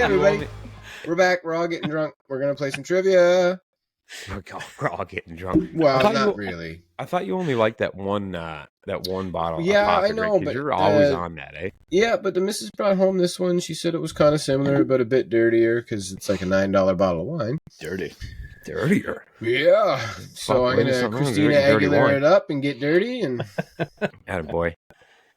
Hey, everybody. We're back. We're all getting drunk. We're going to play some trivia. We're all getting drunk. Well, not really. I thought you only liked that one bottle. Yeah, of vodka, I know, but you're always on that, eh? Yeah, but the missus brought home this one. She said it was kind of similar, but a bit dirtier because it's like a $9 bottle of wine. Dirtier. Yeah. So I'm going to Christina Aguilera it up and get dirty. And attaboy.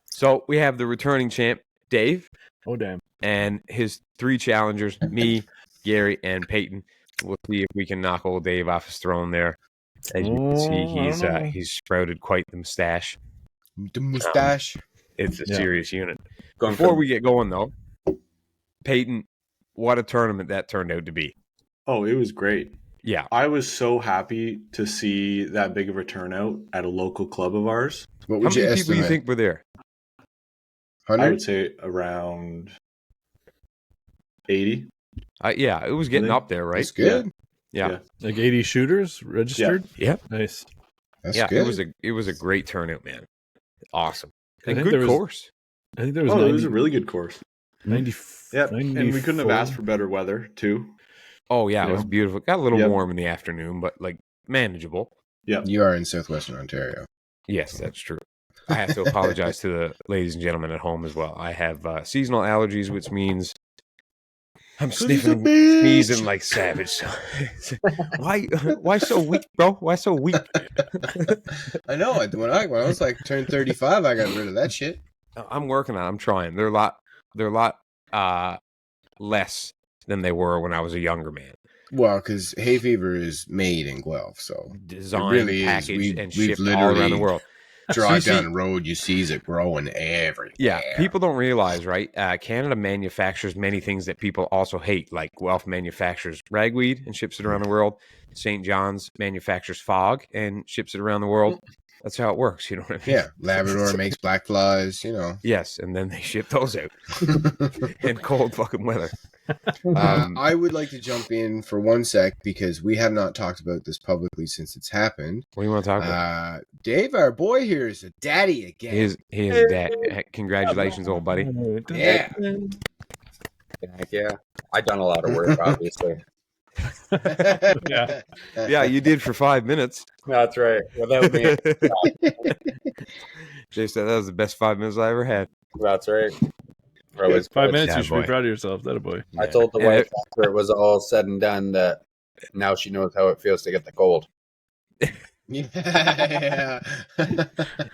So we have the returning champ, Dave. Oh, damn. And his 3 challengers, me, Gary, and Peyton. We'll see if we can knock old Dave off his throne there. As you can see, he's sprouted quite the mustache. The mustache. It's a serious unit. Before we get going, though, Peyton, what a tournament that turned out to be. Oh, it was great. Yeah. I was so happy to see that big of a turnout at a local club of ours. What would How many people do you think were there? 100? I would say around 80. Yeah, it was getting up there, right? That's good. Yeah. Like 80 shooters registered? Yeah. Nice. That's good. It was a great turnout, man. Awesome. And good course. I think there was it was a really good course. 90. Yeah, and we couldn't have asked for better weather, too. Oh, yeah, it was beautiful. Got a little warm in the afternoon, but, like, manageable. Yeah. You are in southwestern Ontario. Yes, that's true. I have to apologize to the ladies and gentlemen at home as well. I have seasonal allergies, which means I'm sniffing, sneezing like savage. Why so weak, bro? Why so weak? I know. When I was like turned 35, I got rid of that shit. I'm working on it. I'm trying. They're a lot less than they were when I was a younger man. Well, because hay fever is made in Guelph, so designed, really packaged, and shipped all around the world. Drive down the road, you see it growing everywhere. Yeah, people don't realize, right? Canada manufactures many things that people also hate, like Guelph manufactures ragweed and ships it around the world. St. John's manufactures fog and ships it around the world. That's how it works, you know what I mean? Yeah, Labrador makes black flies, you know. Yes, and then they ship those out in cold fucking weather. I would like to jump in for 1 sec because we have not talked about this publicly since it's happened. What do you want to talk about? Dave, our boy here, is a daddy again. He is dad. Congratulations, old buddy. Yeah. Yeah. I've done a lot of work, obviously. Yeah, you did for 5 minutes. That's right. Without me. Jay said that was the best 5 minutes I ever had. That's right. 5 minutes, you should be proud of yourself. That a boy. I told the wife after it was all said and done that now she knows how it feels to get the cold. Yeah.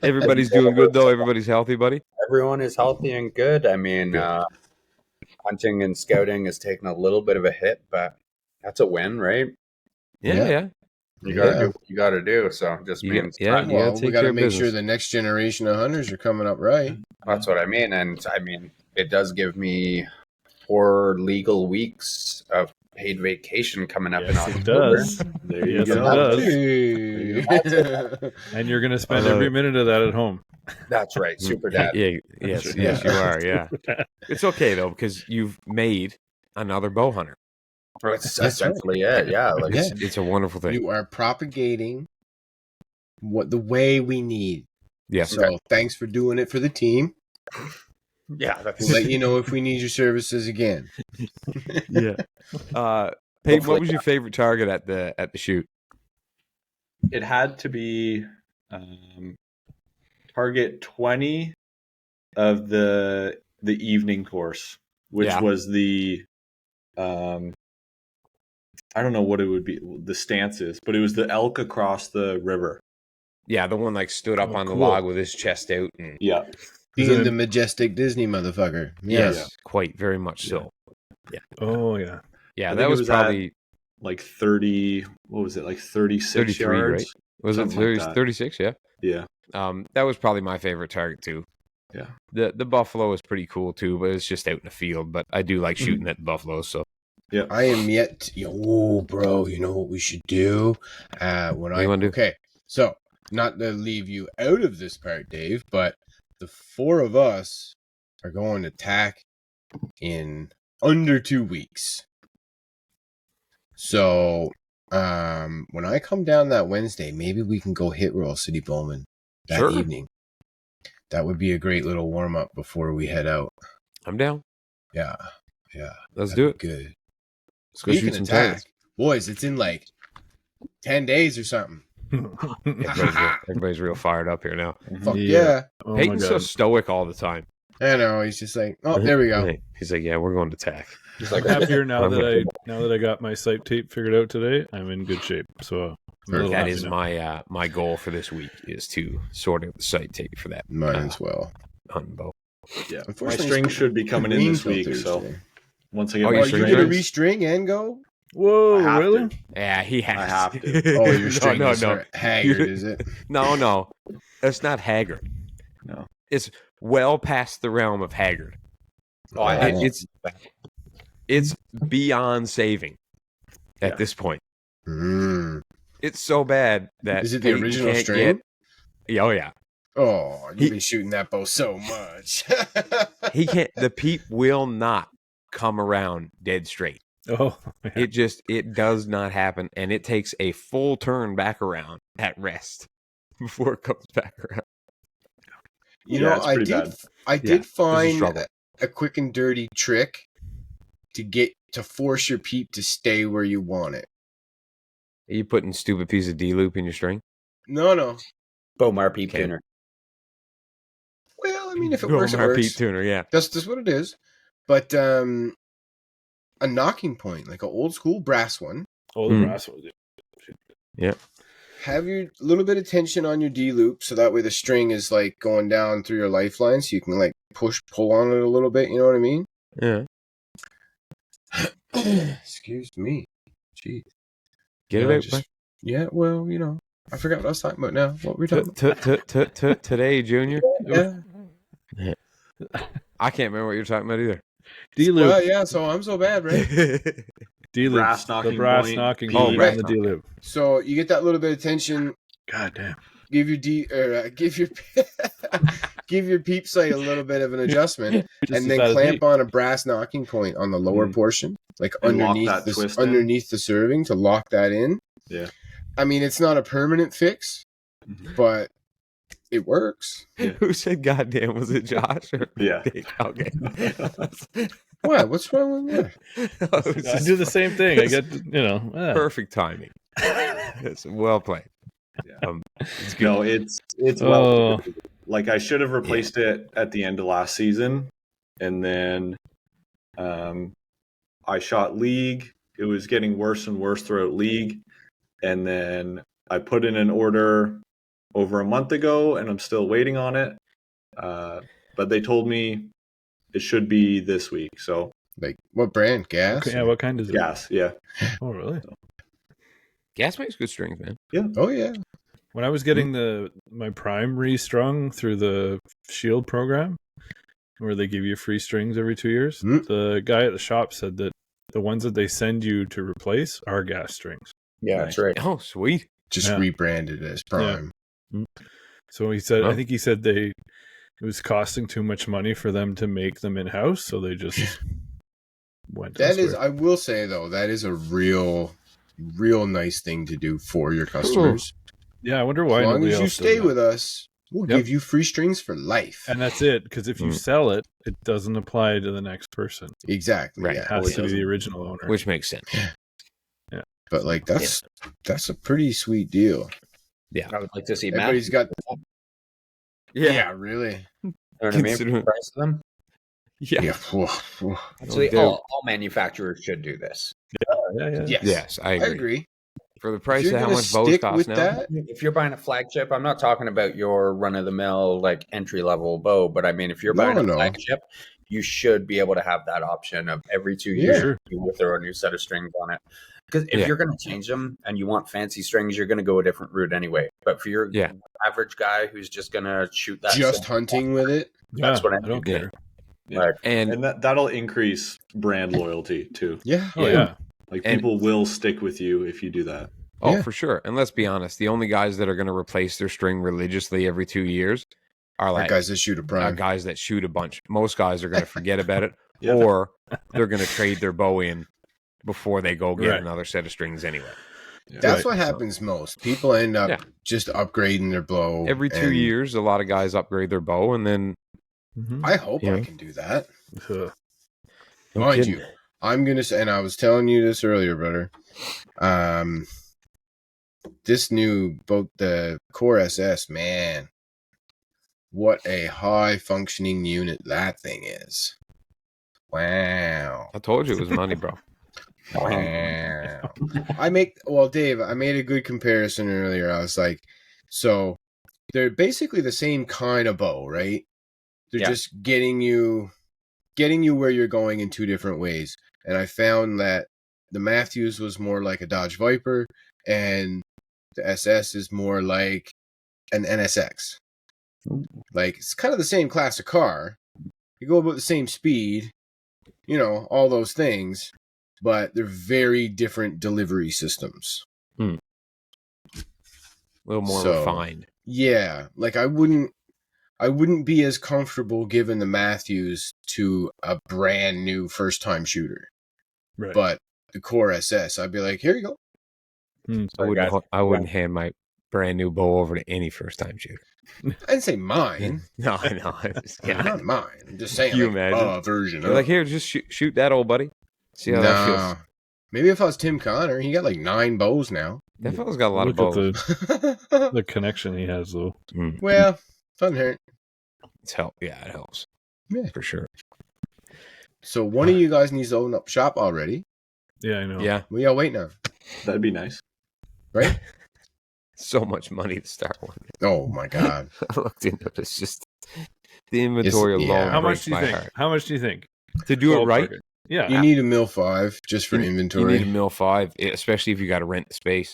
Everybody's doing good, though. Everybody's healthy, buddy. Everyone is healthy and good. I mean, hunting and scouting has taken a little bit of a hit, but that's a win, right? Yeah. You gotta do what you gotta do. So it just means well, we gotta make sure the next generation of hunters are coming up right. That's what I mean. And I mean, it does give me 4 legal weeks of paid vacation coming up in October. It does. There you go. It does. And you're going to spend every minute of that at home. That's right. Super dad. Yes, you are. Yeah. It's okay, though, because you've made another bow hunter. That's essentially it. Yeah. Like, it's a wonderful thing. You are propagating the way we need. Yes. So thanks for doing it for the team. Yeah. We'll let you know if we need your services again. Yeah. Peyton, what was your favorite target at the shoot? It had to be target 20 of the evening course, which was the I don't know what it would be, the stances, but it was the elk across the river. Yeah, the one like stood up on the log with his chest out. And... Yeah. Being the majestic Disney motherfucker. Yes, quite, very much so. Yeah. Oh, yeah. Yeah, that was probably... like 30, what was it, like 36 yards? Right? Was it 30, like 36? Yeah. Yeah. That was probably my favorite target, too. Yeah. The buffalo is pretty cool, too, but it's just out in the field. But I do like shooting at buffalo, so... Yeah, I am yet. Bro, you know what we should do? Okay, so not to leave you out of this part, Dave, but the 4 of us are going to tack in under 2 weeks. So, when I come down that Wednesday, maybe we can go hit roll City Bowman that evening. That would be a great little warm up before we head out. I'm down. Yeah. Yeah. Let's do it. Good. Let's go shoot Speaking some of tag, tags. boys, it's in like 10 days or something. Everybody's real fired up here now. Fuck yeah. Oh Peyton's my so god. stoic all the time. I know. He's just like, oh, there we go. He's like, yeah, we're going to tack. He's like, I'm happier now I'm that I got my sight tape figured out today. I'm in good shape. So I'm a little That happy is now. my goal for this week is to sort out the sight tape for that Mine as well. hunting bow. Yeah, my Unfortunately, string it's should be coming in green this week. filters So today. once I get Oh, my you Are you string going to shirts? restring and go? Whoa, I have really? to. Yeah, he has. I have to. Oh, your string no, is no. haggard, is it? No. That's not haggard. No. It's well past the realm of haggard. oh, I had It's beyond saving at Yeah. this point. Mm. It's so bad that Is it the Peyton original can't string? Yeah, oh yeah. Oh, you've He- been shooting that bow so much. He can't. The peep will not come around dead straight. Oh, yeah. It does not happen, and it takes a full turn back around at rest before it comes back around. You Yeah, know, it's I pretty did. bad. I did find struggle. a quick and dirty trick to force your peep to stay where you want it. Are you putting stupid piece of D loop in your string? No. Bomar peep Okay. tuner. Well, I mean, if it works, it Our works. peep tuner, yeah. That's what it is. But a knocking point, like an old school brass one. Oh, the Hmm. brass was Have your little bit of tension on your D loop, so that way the string is like going down through your lifeline, so you can like pull on it a little bit. You know what I mean? Yeah. Excuse me. Jeez. Get Yeah, it out. Yeah, well, you know, I forgot what I was talking about now. What were we talking about? Today, Junior. Yeah. I can't remember what you're talking about either. D-loop. Well, yeah, so I'm so bad, right? D-loop. Brass The knocking brass point, knocking P, point right. and the D-loop. So you get that little bit of tension, God damn. give your give your give your peep sight a little bit of an adjustment, Just and then as clamp deep. on a brass knocking point on the lower portion, like And lock underneath that twist in. underneath the serving to lock that in. Yeah. I mean, it's not a permanent fix, but it works. Who said goddamn? Was it Josh? Or Yeah. Okay. What? What's wrong with that? I do the same thing. I get, Perfect timing. It's well played. Yeah. It's good. No, it's well. Like I should have replaced it at the end of last season, and then I shot league. It was getting worse and worse throughout league, and then I put in an order over a month ago, and I'm still waiting on it. But they told me it should be this week. So Like what brand? Gas? Yeah, what kind is it? gas, yeah. Oh, really? Gas makes good strings, man. Oh yeah. When I was getting my prime restrung through the Shield program, where they give you free strings every 2 years, the guy at the shop said that the ones that they send you to replace are gas strings. Yeah, Nice. that's right. Oh, sweet. Just Yeah. rebranded as Prime. So he said, Oh. I think he said it was costing too much money for them to make them in house, so they just went. That is, elsewhere. I will say though, that is a real nice thing to do for your customers. Yeah, I wonder why. As long nobody as you else does stay that. with us, we'll Yep. give you free strings for life. And that's it, because if you sell it, it doesn't apply to the next person. Exactly. Right. Yeah. It has it to be doesn't. the original owner. Which makes sense. But like that's a pretty sweet deal. I would like to see Matt. Everybody's got Yeah. yeah, really. You know what I mean? For the Considering- price of them. Yeah. Yeah. Whew, whew. Actually, doubt. all manufacturers should do this. Yeah. Yes. Yes, I I agree. agree. For the If price you're of how gonna much bows stick cost with now. that, If you're buying a flagship, I'm not talking about your run of the mill like entry level bow, but I mean if you're buying a No. flagship, you should be able to have that option of every 2 Yeah. years Sure. you will throw a new set of strings on it. Because if Yeah. you're going to change them and you want fancy strings, you're going to go a different route anyway. But for your Yeah. average guy who's just going to shoot that, just same- hunting with it. That's what I don't mean. care. Right. And And that'll increase brand loyalty too. Yeah. Oh yeah. Like And- people will stick with you if you do that. oh, Yeah. for sure. And let's be honest, the only guys that are going to replace their string religiously every 2 years are Like like guys that shoot a prime. guys that shoot a bunch. Most guys are going to forget about it, Yeah. or they're going to trade their bow in before they go get Right. another set of strings anyway. That's Right. what happens most. People end up Yeah. just upgrading their blow Every 2 and years, a lot of guys upgrade their bow, and then Mhm. I hope Yeah. I can do that. Uh, No Mind kidding. you, I'm gonna say, and I was telling you this earlier, brother. This new boat, the Core SS, man, what a high functioning unit that thing is. Wow. I told you it was money, bro. Wow. Dave, I made a good comparison earlier. I was like, so they're basically the same kind of bow, right? They're just getting you where you're going in two different ways. And I found that the Matthews was more like a Dodge Viper, and the SS is more like an NSX. Like, it's kind of the same class of car. You go about the same speed, all those things, but they're very different delivery systems. A little more refined. Yeah, like I wouldn't be as comfortable giving the Matthews to a brand new first time shooter. Right. But the Core SS, I'd be like, here you go. I wouldn't hand my brand new bow over to any first time shooter. I didn't say mine. No. Not mine. I'm just saying, you like, imagine? a version You're of. like, here, just shoot that old buddy. See how that feels. Maybe if I was Tim Connor, he got like 9 bows now. That fella's got a lot of Look bows. at the connection he has, though. Well, doesn't hurt. It helps. Yeah, for sure. So one of you guys needs to open up shop already. Yeah, I know. Yeah. What y'all waiting on? That'd be nice. Right? So much money to start one. Oh my god. I looked into it. It's just the inventory alone. How much do you think? How much do you think? To do it right? Yeah. You need a mil 5 just for inventory. You need a mil 5, especially if you got to rent the space.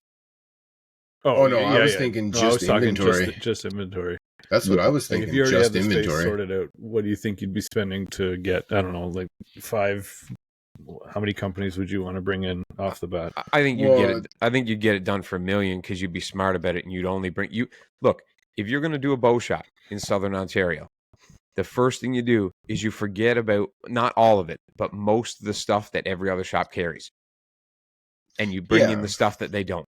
Oh no, I was thinking just inventory. Just inventory. That's what I was thinking. If you already just had the inventory space sorted out, what do you think you'd be spending to get? I don't know, like 5. How many companies would you want to bring in off the bat? I think you get it. I think you'd get it done for $1 million because you'd be smart about it, and you'd only bring you. Look, if you're going to do a bow shop in Southern Ontario, the first thing you do is you forget about not all of it, but most of the stuff that every other shop carries, and you bring in the stuff that they don't.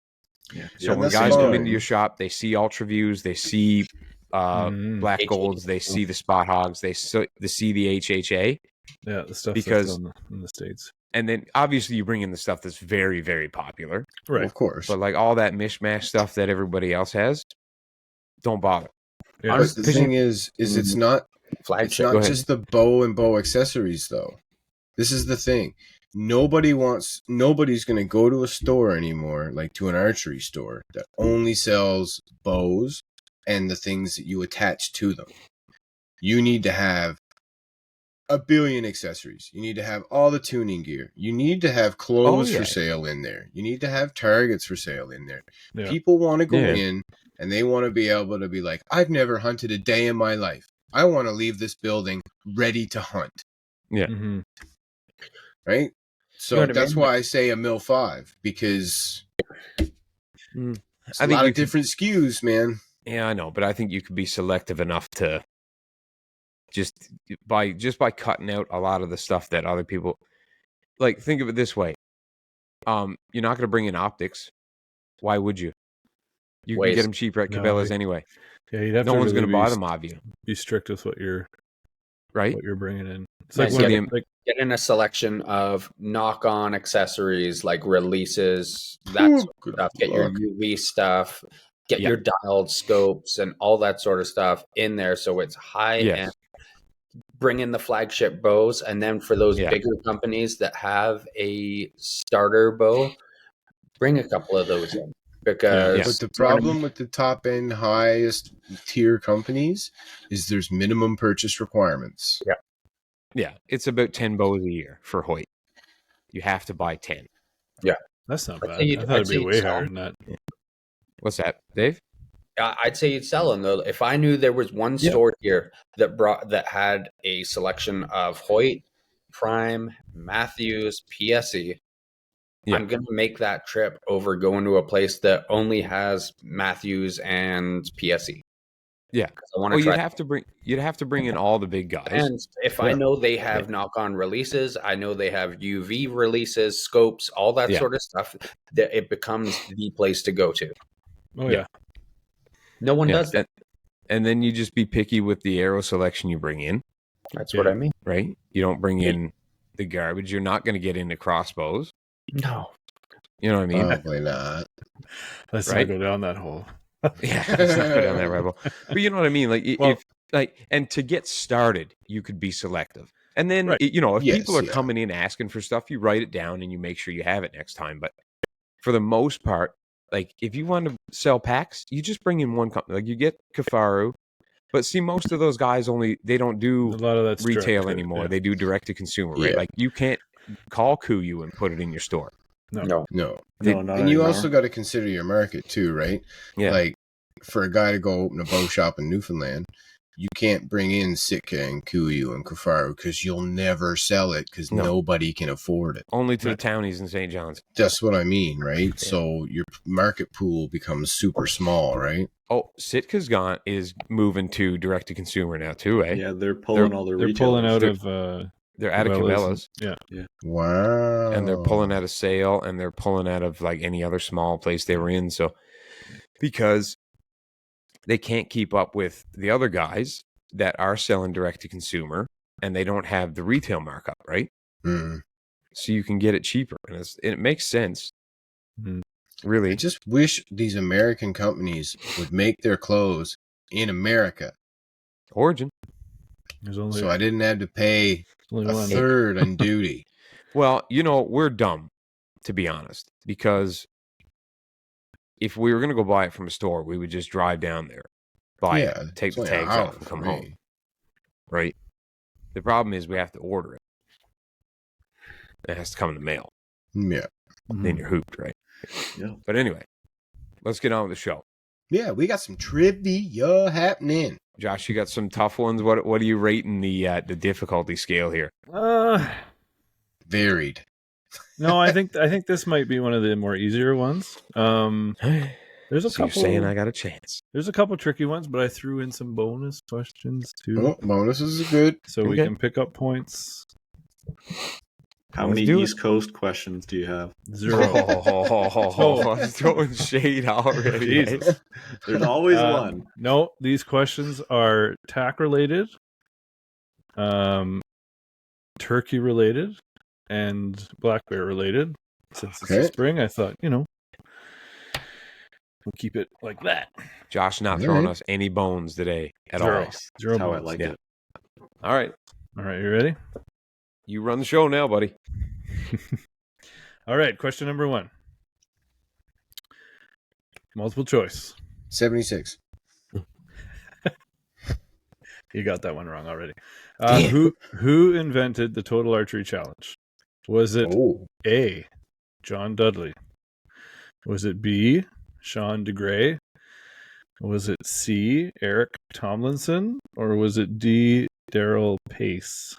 Yeah. So when guys come into your shop, they see Ultra Views, they see Black Golds, they see the Spot Hogs, they see the HHA. Yeah, the stuff because that's in the States. And then obviously you bring in the stuff that's very, very popular. Right. Well, of course. But like all that mishmash stuff that everybody else has, don't bother. Yeah. But the thing is it's not flagship. It's not just the bow and bow accessories though. This is the thing. Nobody's going to go to a store anymore, like to an archery store that only sells bows and the things that you attach to them. You need to have 1 billion accessories. You need to have all the tuning gear. You need to have clothes for sale in there. You need to have targets for sale in there. Yeah. People want to go in and they want to be able to be like, I've never hunted a day in my life. I want to leave this building ready to hunt. Yeah. Mm-hmm. Right? So that's why I say a mil 5 because it's a lot of different SKUs, man. Yeah, I know, but I think you could be selective enough to just by cutting out a lot of the stuff that other people like. Think of it this way: you're not going to bring in optics. Why would you? You can get them cheaper at Cabela's anyway. Yeah, you'd have no to one's really going to buy them of you. Be strict with what you're bringing in. It's like get in a selection of knock-on accessories like releases, that sort of stuff. Get your UV stuff. Get your dialed scopes and all that sort of stuff in there, so it's high end. Bring in the flagship bows, and then for those bigger companies that have a starter bow, bring a couple of those in. Because but the problem with the top end, highest tier companies is there's minimum purchase requirements. Yeah, it's about 10 bows a year for Hoyt. You have to buy 10. Yeah, that's not bad. I thought it'd be way higher than that. Yeah. What's that, Dave? I'd say you'd sell them though. If I knew there was one store here that had a selection of Hoyt, Prime, Matthews, PSE, I'm going to make that trip over going to a place that only has Matthews and PSE. Yeah, I want to you'd have to bring in all the big guys. And if I know they have knock-on releases, I know they have UV releases, scopes, all that sort of stuff, that it becomes the place to go to. Oh yeah. No one does that. And then you just be picky with the arrow selection you bring in. That's what I mean. Right? You don't bring in the garbage. You're not going to get into crossbows. No. You know what I mean? Probably not. Let's Right? not go down that hole. Yeah, let's not go down that rabbit hole. But you know what I mean? Like, and to get started, you could be selective. And then, Right. if Yes, people are yeah. coming in asking for stuff, you write it down and you make sure you have it next time. But for the most part, like, if you want to sell packs, you just bring in one company. Like, you get Kafaru. But see, most of those guys they don't A do lot of that's retail direct, anymore. yeah. They do direct to consumer, right? Yeah. Like, you can't call Kuyu and put it in your store. No. No. No, not And you anymore. also got to consider your market too, right? Yeah. Like, for a guy to go open a bow shop in Newfoundland, you can't bring in Sitka and Kuyu and Kafaru because you'll never sell it because No. nobody can afford it. Only to Right. the townies in St. John's. That's what I mean, right? So your market pool becomes super small, right? Oh, Sitka's is moving to direct to consumer now too, eh? Yeah, they're pulling all their They're retailers. pulling out They're- of They're out of Cabela's Cabela's. Yeah. Wow. And they're pulling out of Sale, and they're pulling out of like any other small place they were in. So because they can't keep up with the other guys that are selling direct to consumer, and they don't have the retail markup, right? Mm. So you can get it cheaper, and it makes sense. Mhm. Really, I just wish these American companies would make their clothes in America, Origin. There's only, so I didn't have to pay only a one. third on duty. Well, we're dumb, to be honest, because if we were going to go buy it from a store, we would just drive down there, buy Yeah, it, take it's the only an tags hour off, and for come me. home. Right? The problem is we have to order it. It has to come in the mail. Yeah. Then you're hooped, right? Yeah. But anyway, let's get on with the show. Yeah, we got some trivia happening. Josh, you got some tough ones. What are you rating the difficulty scale here? Varied. No, I think this might be one of the more easier ones. There's a So you're couple. saying I got a chance? There's a couple tricky ones, but I threw in some bonus questions too, Oh, bonuses are good. so we okay. can pick up points. How Let's many do it. East Coast questions do you have? 0. I'm throwing shade already. Jesus. eh? There's always one. No, these questions are tack related, turkey related, and black bear related. Since it's Okay. the spring, I thought, we'll keep it like that. Josh not All throwing right. us any bones today at 0. all. 0 That's how I bones. like Yeah. it. All right. All right, you ready? You run the show now, buddy. All right, question number 1. Multiple choice. 76. You got that one wrong already. Damn. Who invented the total archery challenge? Was it Oh, A, John Dudley? Was it B, Sean DeGray? Was it C, Eric Tomlinson? Or was it D, Daryl Pace?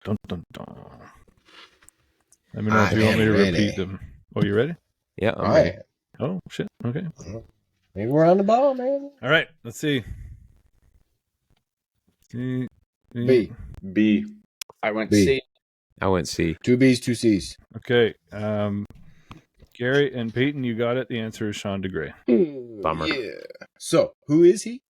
Dun, dun, dun. Let me know if you want me to ready. repeat them. Oh, you ready? Yeah, I'm all ready. right. Oh, shit. Okay. Maybe we're on the ball, man. All right. Let's see. B. B. I went B. C. I went C. 2 B's, 2 C's. Okay. Gary and Peyton, you got it. The answer is Sean DeGray. Bummer. Yeah. So, who is he?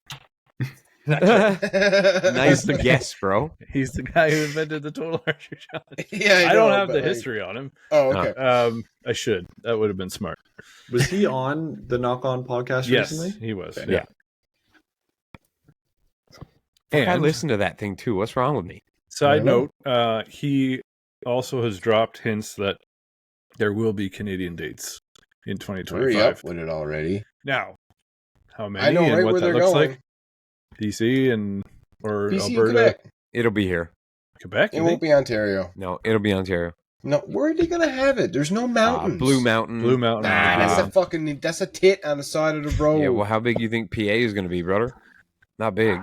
Nice guess, bro. He's the guy who invented the total archery challenge. Yeah, I don't know, have but the like- history on him. Oh, okay. I should. That would have been smart. Was he on the Knock On podcast Yes, recently? he was. Okay. Yeah. I And listened to that thing too. What's wrong with me? side I know. note, he also has dropped hints that there will be Canadian dates in Hurry 2025. up with it already. Now, how many I know and right what where that they're looks going. like? BC or BC and Alberta, Quebec. It'll be here. Quebec. It you won't think? be Ontario. No, it'll be Ontario. No, where are they gonna have it? There's no mountains. Blue Mountain. Blue Mountain. Nah, Blue that's a tit on the side of the road. Yeah, well, how big you think PA is going to be, brother? Not big.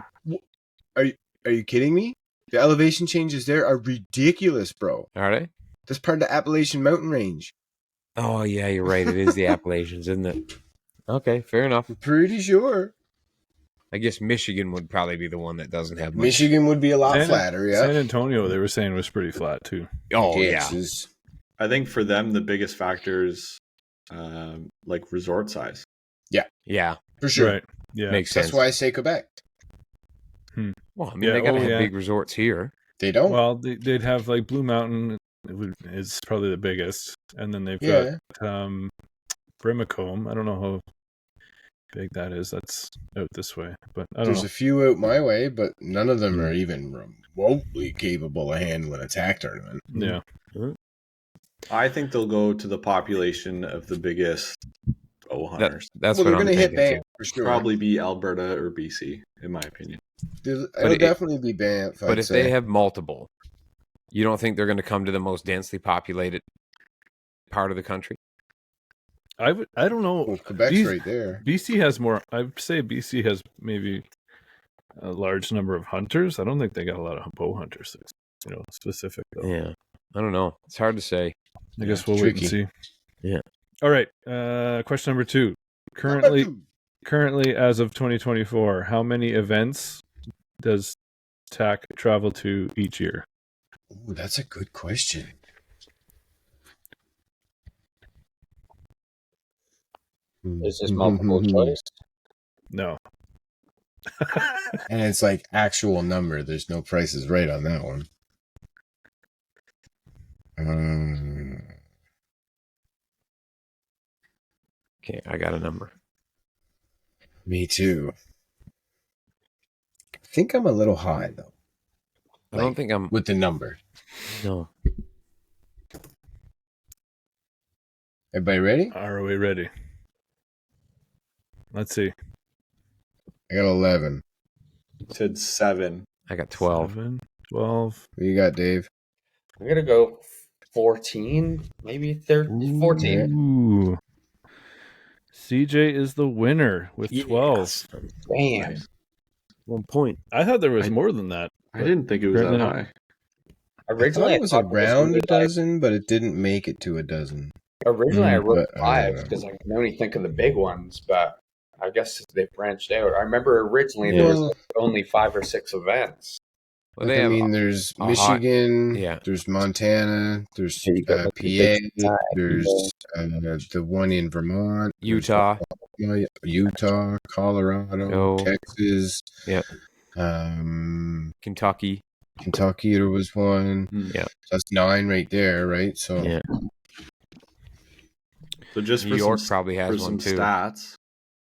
Are you kidding me? The elevation changes there are ridiculous, bro. Are they? That's part of the Appalachian Mountain Range. Oh, yeah, you're right. It is the Appalachians, isn't it? Okay, fair enough. I'm pretty sure. I guess Michigan would probably be the one that doesn't have much. Michigan would be a lot San- flatter, yeah. San Antonio, they were saying, was pretty flat too. Oh, yeah. Kansas. I think for them, the biggest factor is like resort size. Yeah. For sure. Right. Yeah. Makes sense. That's why I say Quebec. Well, I mean, they got to have big resorts here. They don't. Well, they'd have like Blue Mountain is probably the biggest, and then they've got Brimacombe. I don't know how big that is. That's out this way, but I don't There's know. a few out my way, but none of them are even remotely capable of handling a tack tournament. Yeah. I think they'll go to the population of the biggest bow hunters. That's well, what they're I'm going to hit thinking. Banff for sure. Probably be Alberta or BC, in my opinion. It'll definitely be Banff. But if they have multiple, you don't think they're going to come to the most densely populated part of the country? I don't know. Well, Quebec's right there. BC has more. I'd say BC has maybe a large number of hunters. I don't think they got a lot of bow hunters. Specific though. Yeah, I don't know. It's hard to say. I guess we'll wait and see. Yeah. All right. Question number 2. Currently, as of 2024, how many events does TAC travel to each year? Ooh, that's a good question. Is this multiple choice? No. And it's like actual number. There's no prices right on that one. Okay, I got a number. Me too. I think I'm a little high though. I don't think I'm with the number. No. Everybody ready? Are we ready? Let's see. I got 11. You said 7. I got 12. 12. What you got, Dave? I'm going to go 14, maybe 13, 14. Ooh. CJ is the winner with 12. Damn. 1 point. I thought there was more than that. I didn't think it was that high. Originally, I thought it was around a dozen, but it didn't make it to a dozen. Originally, I wrote but, 5 because I can only think of the big ones, but I guess they branched out. I remember originally there was only 5 or 6 events. Well, I mean, there's Michigan, there's Montana, there's PA, there's the one in Vermont, Utah, Colorado, Texas, Kentucky. Kentucky, there was one. Yeah, so that's 9 right there, right? So yeah. So just New York probably has for one some too. Stats.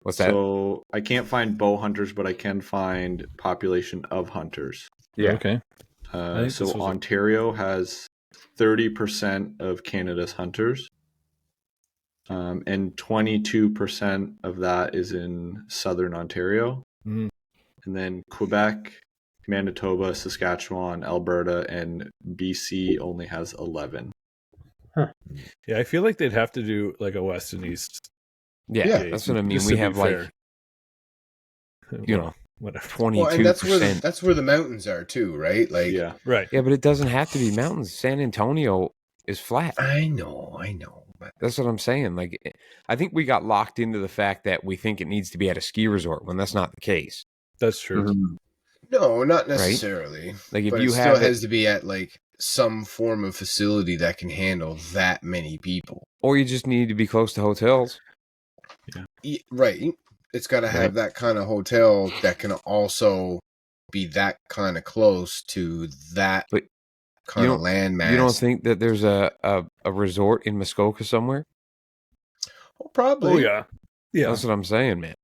What's that? So I can't find bow hunters, but I can find population of hunters. Yeah. Okay. So Ontario has 30% of Canada's hunters, and 22% of that is in southern Ontario. Mm-hmm. And then Quebec, Manitoba, Saskatchewan, Alberta, and BC only has 11. Huh. Yeah, I feel like they'd have to do like a west and east. Yeah, that's what I mean. We have like, whatever, 22%. And that's where the mountains are too, right? Like, right. Yeah, but it doesn't have to be mountains. San Antonio is flat. I know. That's what I'm saying. Like, I think we got locked into the fact that we think it needs to be at a ski resort when that's not the case. That's true. Mm-hmm. No, not necessarily. Right? Like, if but you it still has to be at like some form of facility that can handle that many people. Or you just need to be close to hotels. Yeah. Right. It's got to have that kind of hotel that can also be that kind of close to that kind of landmass. You don't think that there's a resort in Muskoka somewhere? Oh, probably. Oh, yeah. Yeah. That's what I'm saying, man.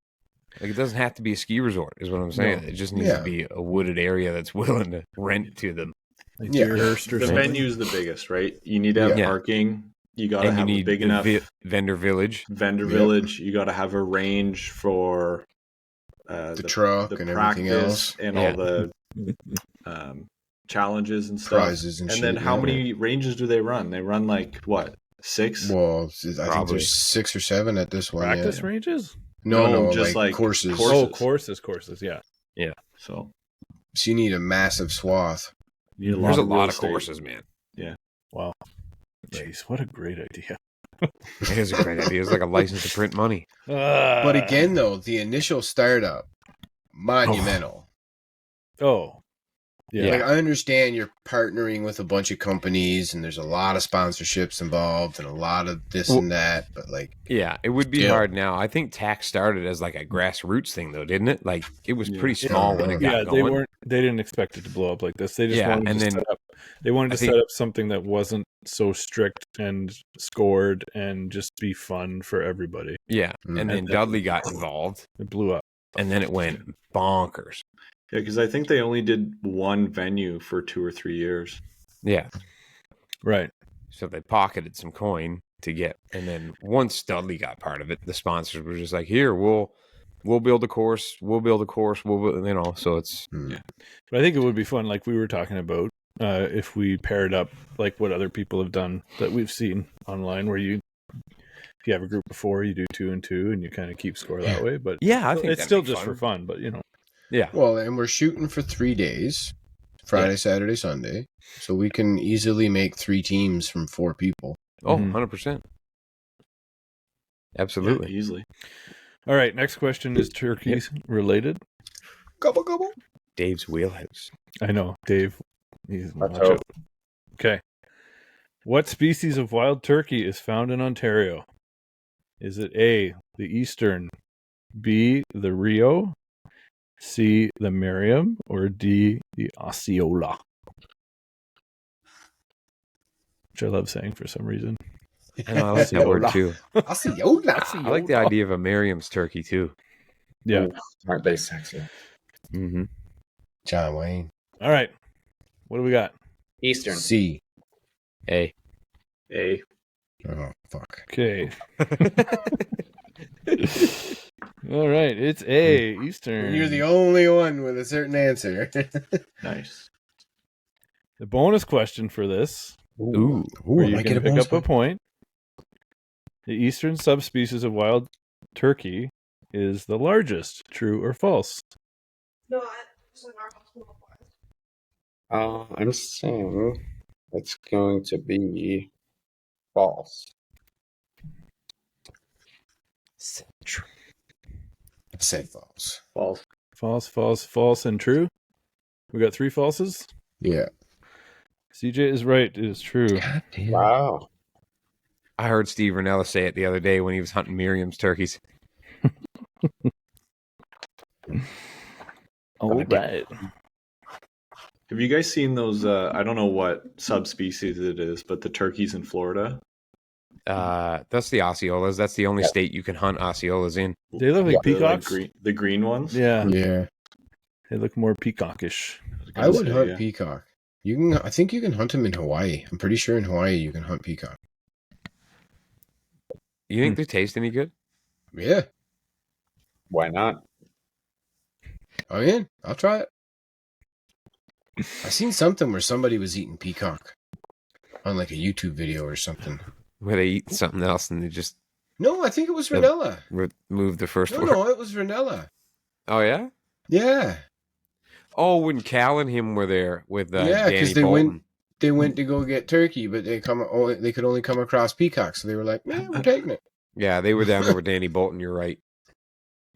Like, it doesn't have to be a ski resort, is what I'm saying. No. It just needs to be a wooded area that's willing to rent to them. Like Deerhurst or the something. venue's the biggest, right? You need to have parking. You got to have a big enough vendor village. You got to have a range for the truck and everything else, and all the challenges and stuff. Prizes and shit, then how many ranges do they run? They run like what, 6? Well, I think there's 6 or 7 at this one. Practice ranges? No, just like courses. Oh, courses. Yeah. So you need a massive swath. There's a lot of courses, man. Yeah. Wow. Jeez, what a great idea. It is a great idea. It's like a license to print money. But again, though, the initial startup, monumental. Oh. Yeah. Like, I understand you're partnering with a bunch of companies and there's a lot of sponsorships involved and a lot of this and that, but like, yeah, it would be still. hard now. I think tax started as like a grassroots thing, though, didn't it? Like it was pretty small when it got going. They didn't expect it to blow up like this. They just wanted to set up. They wanted to set up something that wasn't so strict and scored and just be fun for everybody. Yeah, and then Dudley got involved. It blew up, and then it went bonkers. Yeah, because I think they only did one venue for 2 or 3 years. Yeah, right. So they pocketed some coin to get, and then once Dudley got part of it, the sponsors were just like, "Here, we'll build a course, we'll build a course, So it's. Yeah. But I think it would be fun, like we were talking about, if we paired up like what other people have done that we've seen online, where if you have a group of 4, you do 2 and 2, and you kind of keep score that way. But yeah, I think it's still just for fun. But yeah. Well, and we're shooting for 3 days, Friday, Saturday, Sunday, so we can easily make 3 teams from 4 people. Oh, 100%. Absolutely. Yeah, easily. All right, next question is turkeys related. Gobble. Dave's wheelhouse. I know, Dave. Watch out. Okay. What species of wild turkey is found in Ontario? Is it A, the Eastern, B, the Rio, C, the Merriam, or D, the Osceola? Which I love saying for some reason. I know, I like that word too. Osceola. I like the idea of a Merriam's turkey too. Yeah. Aren't they sexy? Mm-hmm. John Wayne. All right. What do we got? Eastern. C. A. Oh, fuck. Okay. All right. It's A, Eastern. You're the only one with a certain answer. Nice. The bonus question for this. Ooh. Where you can pick up a point. The eastern subspecies of wild turkey is the largest. True or false? No, it's in our hospital. I'm saying it's going to be false. Say false. False, and true. We got 3 falses. Yeah. CJ is right. It is true. Wow. I heard Steve Ranella say it the other day when he was hunting Merriam's turkeys. All right. Have you guys seen those? I don't know what subspecies it is, but the turkeys in Florida. That's the Osceolas. That's the only state you can hunt Osceolas in. They look like peacocks. The green ones. Yeah. Yeah. They look more peacockish. I would hunt peacock. You can. I think you can hunt them in Hawaii. I'm pretty sure in Hawaii you can hunt peacock. You think they taste any good? Yeah. Why not? I'm in. I'll try it. I seen something where somebody was eating peacock on like a YouTube video or something. Where they eat something else and they just... No, I think it was Ranella. Remove the first word. No, it was Ranella. Oh, yeah? Yeah. Oh, when Cal and him were there with yeah, because Danny they went to go get turkey, but they could only come across peacock, so they were like, "Man, we're taking it." Yeah, they were down there with Danny Bolton. You're right.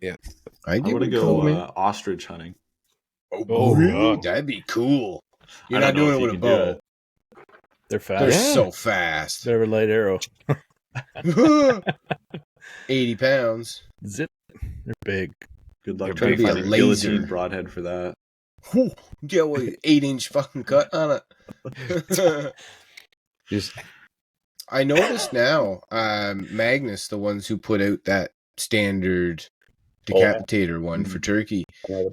Yeah, I want to go ostrich hunting. Oh, that'd be cool. You're not doing it with a bow. They're fast. They're so fast. They're a light arrow. 80 pounds. Zip. They're big. Good luck trying trying to to be find a a laser guillotine broadhead for that. Yeah, what, 8-inch fucking cut on it. Just, I noticed now, Magnus, the ones who put out that standard decapitator one for turkey,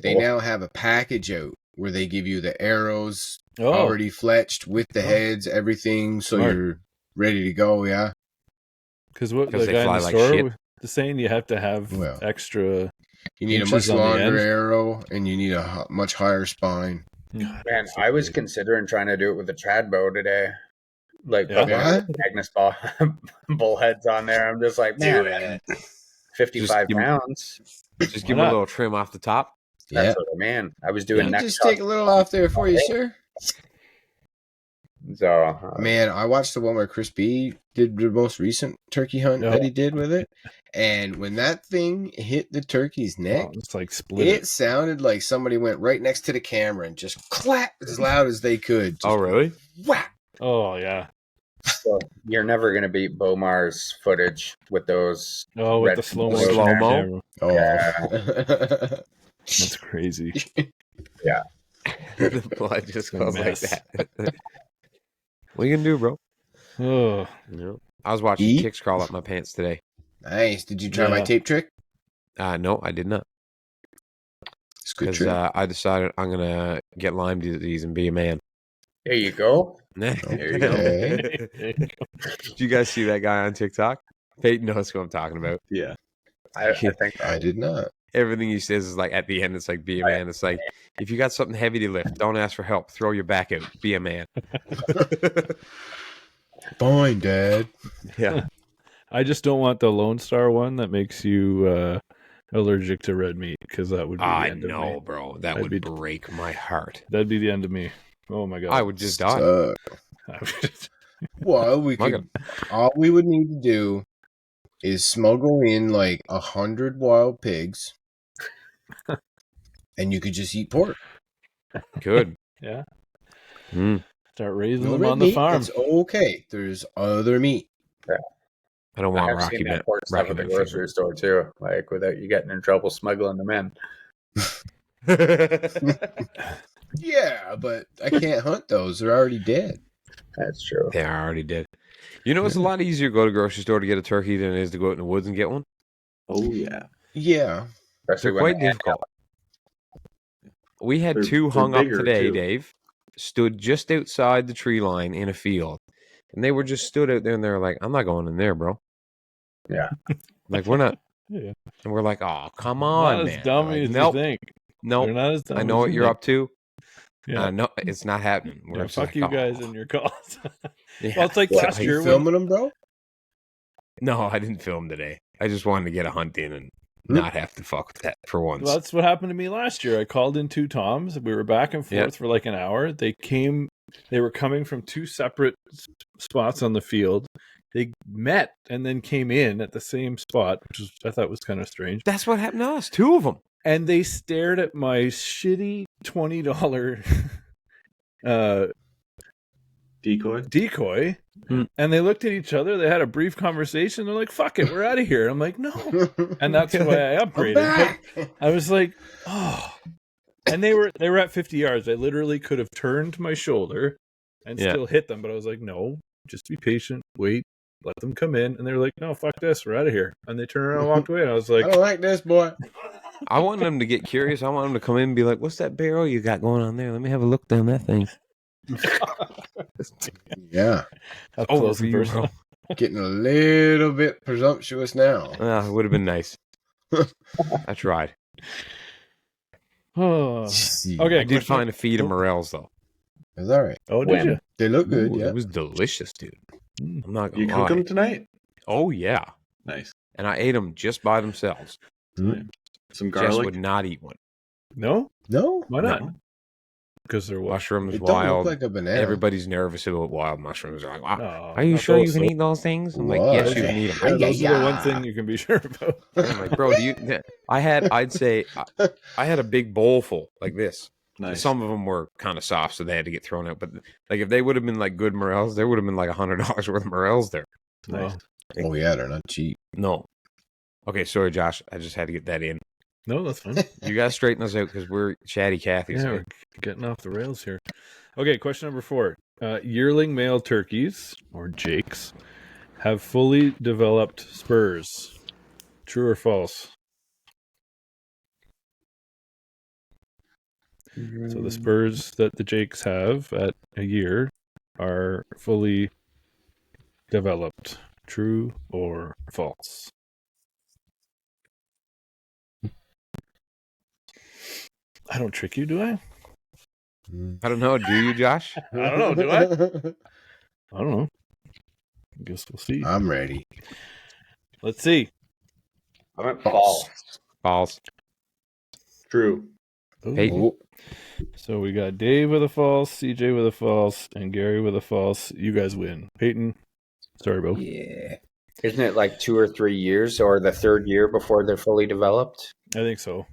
they now have a package out where they give you the arrows already fletched with the heads, everything, so you're ready to go. Yeah, because what the guy in the store was saying, you have to have extra. You need a much longer arrow, and you need a much higher spine. Man, I was considering trying to do it with a trad bow today. Like, Magnus bullheads on there. I'm just like, man, 55 pounds. Just give him a little trim off the top. That's what I mean. I was doing next. Just take a little off there for you, sir. So Man, I watched the one where Chris B did the most recent turkey hunt that he did with it. And when that thing hit the turkey's neck, it's like split it sounded like somebody went right next to the camera and just clap as loud as they could. Just really? whack. Oh, yeah. so you're never going to beat Bomar's footage with those. Oh, with red the slow motion motion. Slow-mo? Oh. Yeah. That's crazy. The blood just A goes like mess. that. What are you gonna do, bro? Oh, I was watching Eat? kicks crawl up my pants today. Nice. Did you try my Yeah. tape trick? No, I did not. It's a good Because trick. I decided I'm gonna get Lyme disease and be a man. There you go. There you go. Okay. Did you guys see that guy on TikTok? Peyton knows who I'm talking about. Yeah. I think I did not. Everything he says is like at the end, it's like be a man. It's like if you got something heavy to lift, don't ask for help. Throw your back out. Be a man. Fine, Dad. Yeah. I just don't want the Lone Star one that makes you allergic to red meat, because that would be the I end of know, me. bro. That I'd would be- break my heart. That'd be the end of me. Oh my god. I would just die. Well, we My could. All we would need to do is smuggle in like 100 wild pigs, and you could just eat pork. Good. Yeah. Mm. Start raising No them red on the meat. farm. It's okay. There's other meat. I don't I want have Rocky seen Man. that pork stuff Rocky at the Man grocery store too, like without you getting in trouble smuggling them in. fever. Yeah, but I can't hunt those. They're already dead. That's true. They are already dead. You know, it's a lot easier to go to the grocery store to get a turkey than it is to go out in the woods and get one. Oh yeah. Yeah. Especially They're when quite they- difficult. We had They're- two they're hung up bigger, today, too. Dave. Stood just outside the tree line in a field. And they were just stood out there and they were like, I'm not going in there, bro. Yeah. Like, we're not. Yeah. And we're like, oh, come on, Not man. as dumb They're like, as nope, you think. nope. They're not as dumb I know as what you you're think. up to. Yeah. No, it's not happening. We're Yeah, just fuck like, you guys "Oh." and your calls. Yeah. Well, it's like Yeah. last Are you year when filming them, bro? No, I didn't film today. I just wanted to get a hunt in and Hmm. not have to fuck with that for once. Well, that's what happened to me last year. I called in two toms. We were back and forth Yeah. for like an hour. They were coming from two separate spots on the field. They met and then came in at the same spot, which I thought was kind of strange. That's what happened to us. Two of them. And they stared at my shitty $20 decoy. Hmm. And they looked at each other. They had a brief conversation. They're like, fuck it, we're out of here. I'm like, no. And that's why I I'm upgraded. back. But I was like, oh. And they were at 50 yards. I literally could have turned my shoulder and Yeah. still hit them. But I was like, no, just be patient. Wait, let them come in. And they were like, no, fuck this. We're out of here. And they turned around and walked away. And I was I like, don't like this, boy. I want them to get curious. I want them to come in and be like, what's that barrel you got going on there? Let me have a look down that thing. Yeah. up Over close for and you, personal. bro. Getting a little bit presumptuous now. It would have been nice. I tried. Oh. Okay. Okay. I did find a feed of morels, though. It's all right. Oh, did When? you? They look good, Ooh, yeah. It was delicious, dude. I'm not You going to cook lie. them tonight? Oh, yeah. Nice. And I ate them just by themselves. Mm. Some Jess garlic. would not eat one. No? No, Why not? No. Because they're what? Mushrooms, it don't wild. look like a banana. Everybody's nervous about wild mushrooms. They're like, wow. No, Are you not sure you those, can though. eat those things? I'm like, Why? yes, you can eat Yeah, them. those are the one thing you can be sure about. I'm like, bro, do you? I'd say I had a big bowl full like this. Nice. Some of them were kind of soft, so they had to get thrown out. But like, if they would have been like good morels, there would have been like $100 worth of morels there. Nice. Oh yeah, they're not cheap. No. Okay, sorry, Josh. I just had to get that in. No, that's fine. You guys straighten us out because we're chatty Cathy's. Yeah, we're getting off the rails here. Okay, question number 4. Yearling male turkeys, or jakes, have fully developed spurs. True or false? So the spurs that the jakes have at a year are fully developed. True or false? I don't trick you, do I? I don't know. Do you, Josh? I don't know, do I? I don't know. I guess we'll see. I'm ready. Let's see. I went false. False. True. Peyton. Oh, So we got Dave with a false, CJ with a false, and Gary with a false. You guys win. Peyton, sorry, bro. yeah. Isn't it like 2 or 3 years or the third year before they're fully developed? I think so.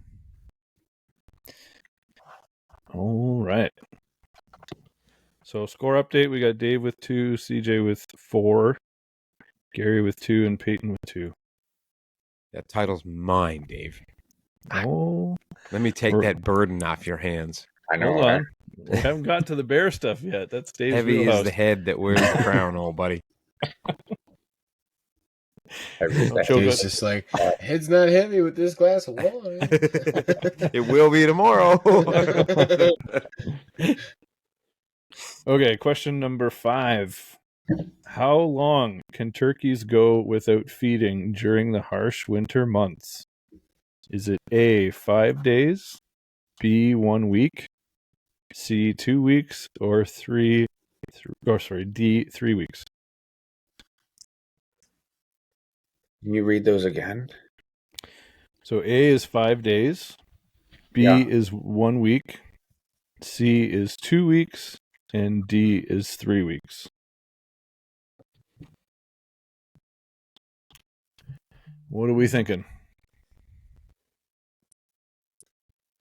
All right. So score update, we got Dave with 2, CJ with 4, Gary with 2, and Peyton with 2. That title's mine, Dave. Oh, Let me take that burden off your hands. I know. hold on. We haven't gotten to the bear stuff yet. That's Dave's Heavy wheelhouse. is the head that wears the crown, old buddy. Don't choke Dave's us. just like, head's not heavy with this glass of wine. It will be tomorrow. Okay, question number 5. How long can turkeys go without feeding during the harsh winter months? Is it A, 5 days, B, 1 week, C, 2 weeks, or D, 3 weeks? Can you read those again? So A is 5 days, B Yeah. is 1 week, C is 2 weeks, and D is 3 weeks. What are we thinking?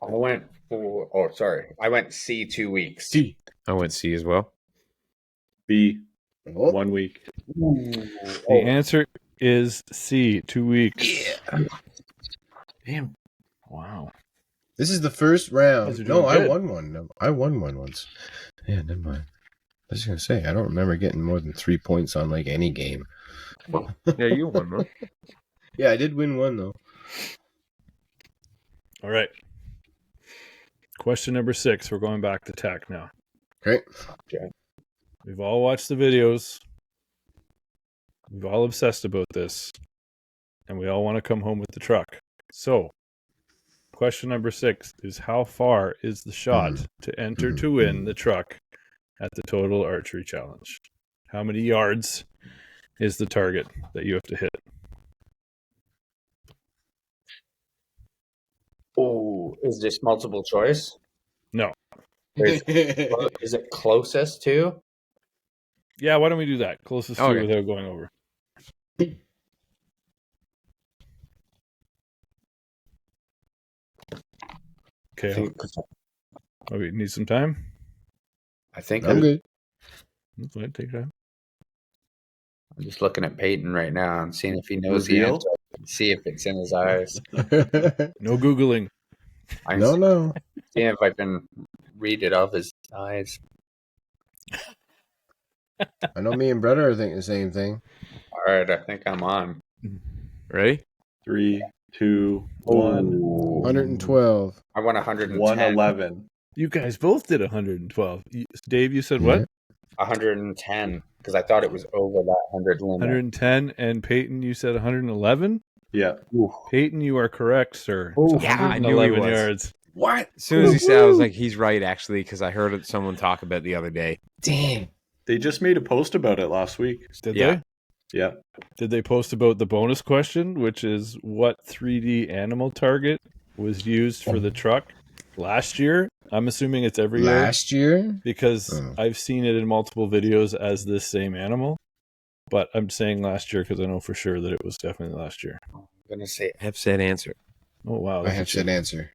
I went I went C 2 weeks. C. I went C as well. B, Oh, 1 week. The answer is C, 2 weeks. yeah. Damn. Wow. This is the first round. Guys are No, doing I good. won one. No, I won one once. Yeah, never mind. I was going to say, I don't remember getting more than 3 points on like any game. Yeah, you won, man. Yeah, I did win one though. All right. Question number 6. We're going back to tech now. Okay. We've all watched the videos. We've all obsessed about this. And we all want to come home with the truck. So, question number 6 is how far is the shot to enter to win the truck at the Total Archery Challenge? How many yards is the target that you have to hit? Oh, is this multiple choice? No. Is it closest to? Yeah, why don't we do that? Closest to Okay. without going over. I Okay. think, Oh, we need some time? I think I'm good. That's fine. Take your time. I'm just looking at Peyton right now and seeing if he knows the Reveal? answer. See if it's in his eyes. No Googling. I'm no. seeing if I can read it off his eyes. I know me and Brother are thinking the same thing. All right, I think I'm on. Ready? 3, 2, 1. 112. I won 110. 111. You guys both did 112. Dave, you said what? Yeah. 110 because I thought it was over that 100 limit. 110. And Peyton, you said 111? Yeah. Peyton, you are correct, sir. Ooh. It's Yeah, I knew he 111 was. yards. What? As soon as he said, I was like, he's right, actually, because I heard someone talk about it the other day. Damn. They just made a post about it last week. Did Yeah. they? Yeah. Did they post about the bonus question, which is what 3D animal target was used for the truck last year? I'm assuming it's every year Last year? because Oh. I've seen it in multiple videos as this same animal. But I'm saying last year because I know for sure that it was definitely last year. I'm going to say Have said answer. Oh, wow. I have said answer.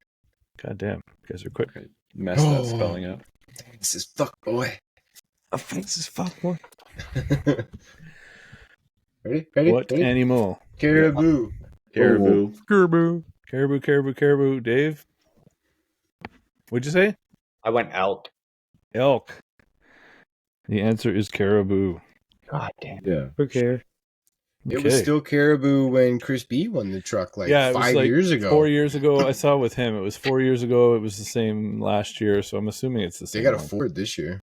God damn. You guys are quick. Mess that Oh. spelling up. This is fuck boy. Offense is fuck one. Ready? What Ready? animal? Caribou. Caribou. Gerbu. Caribou. Dave? What'd you say? I went elk. Elk. The answer is caribou. God damn. Yeah. Who cares? It was still Caribou when Chris B won the truck like it was 5 like years ago. 4 years ago. I saw it with him. It was 4 years ago. It was the same last year, so I'm assuming it's the They same. got a one. Ford this year.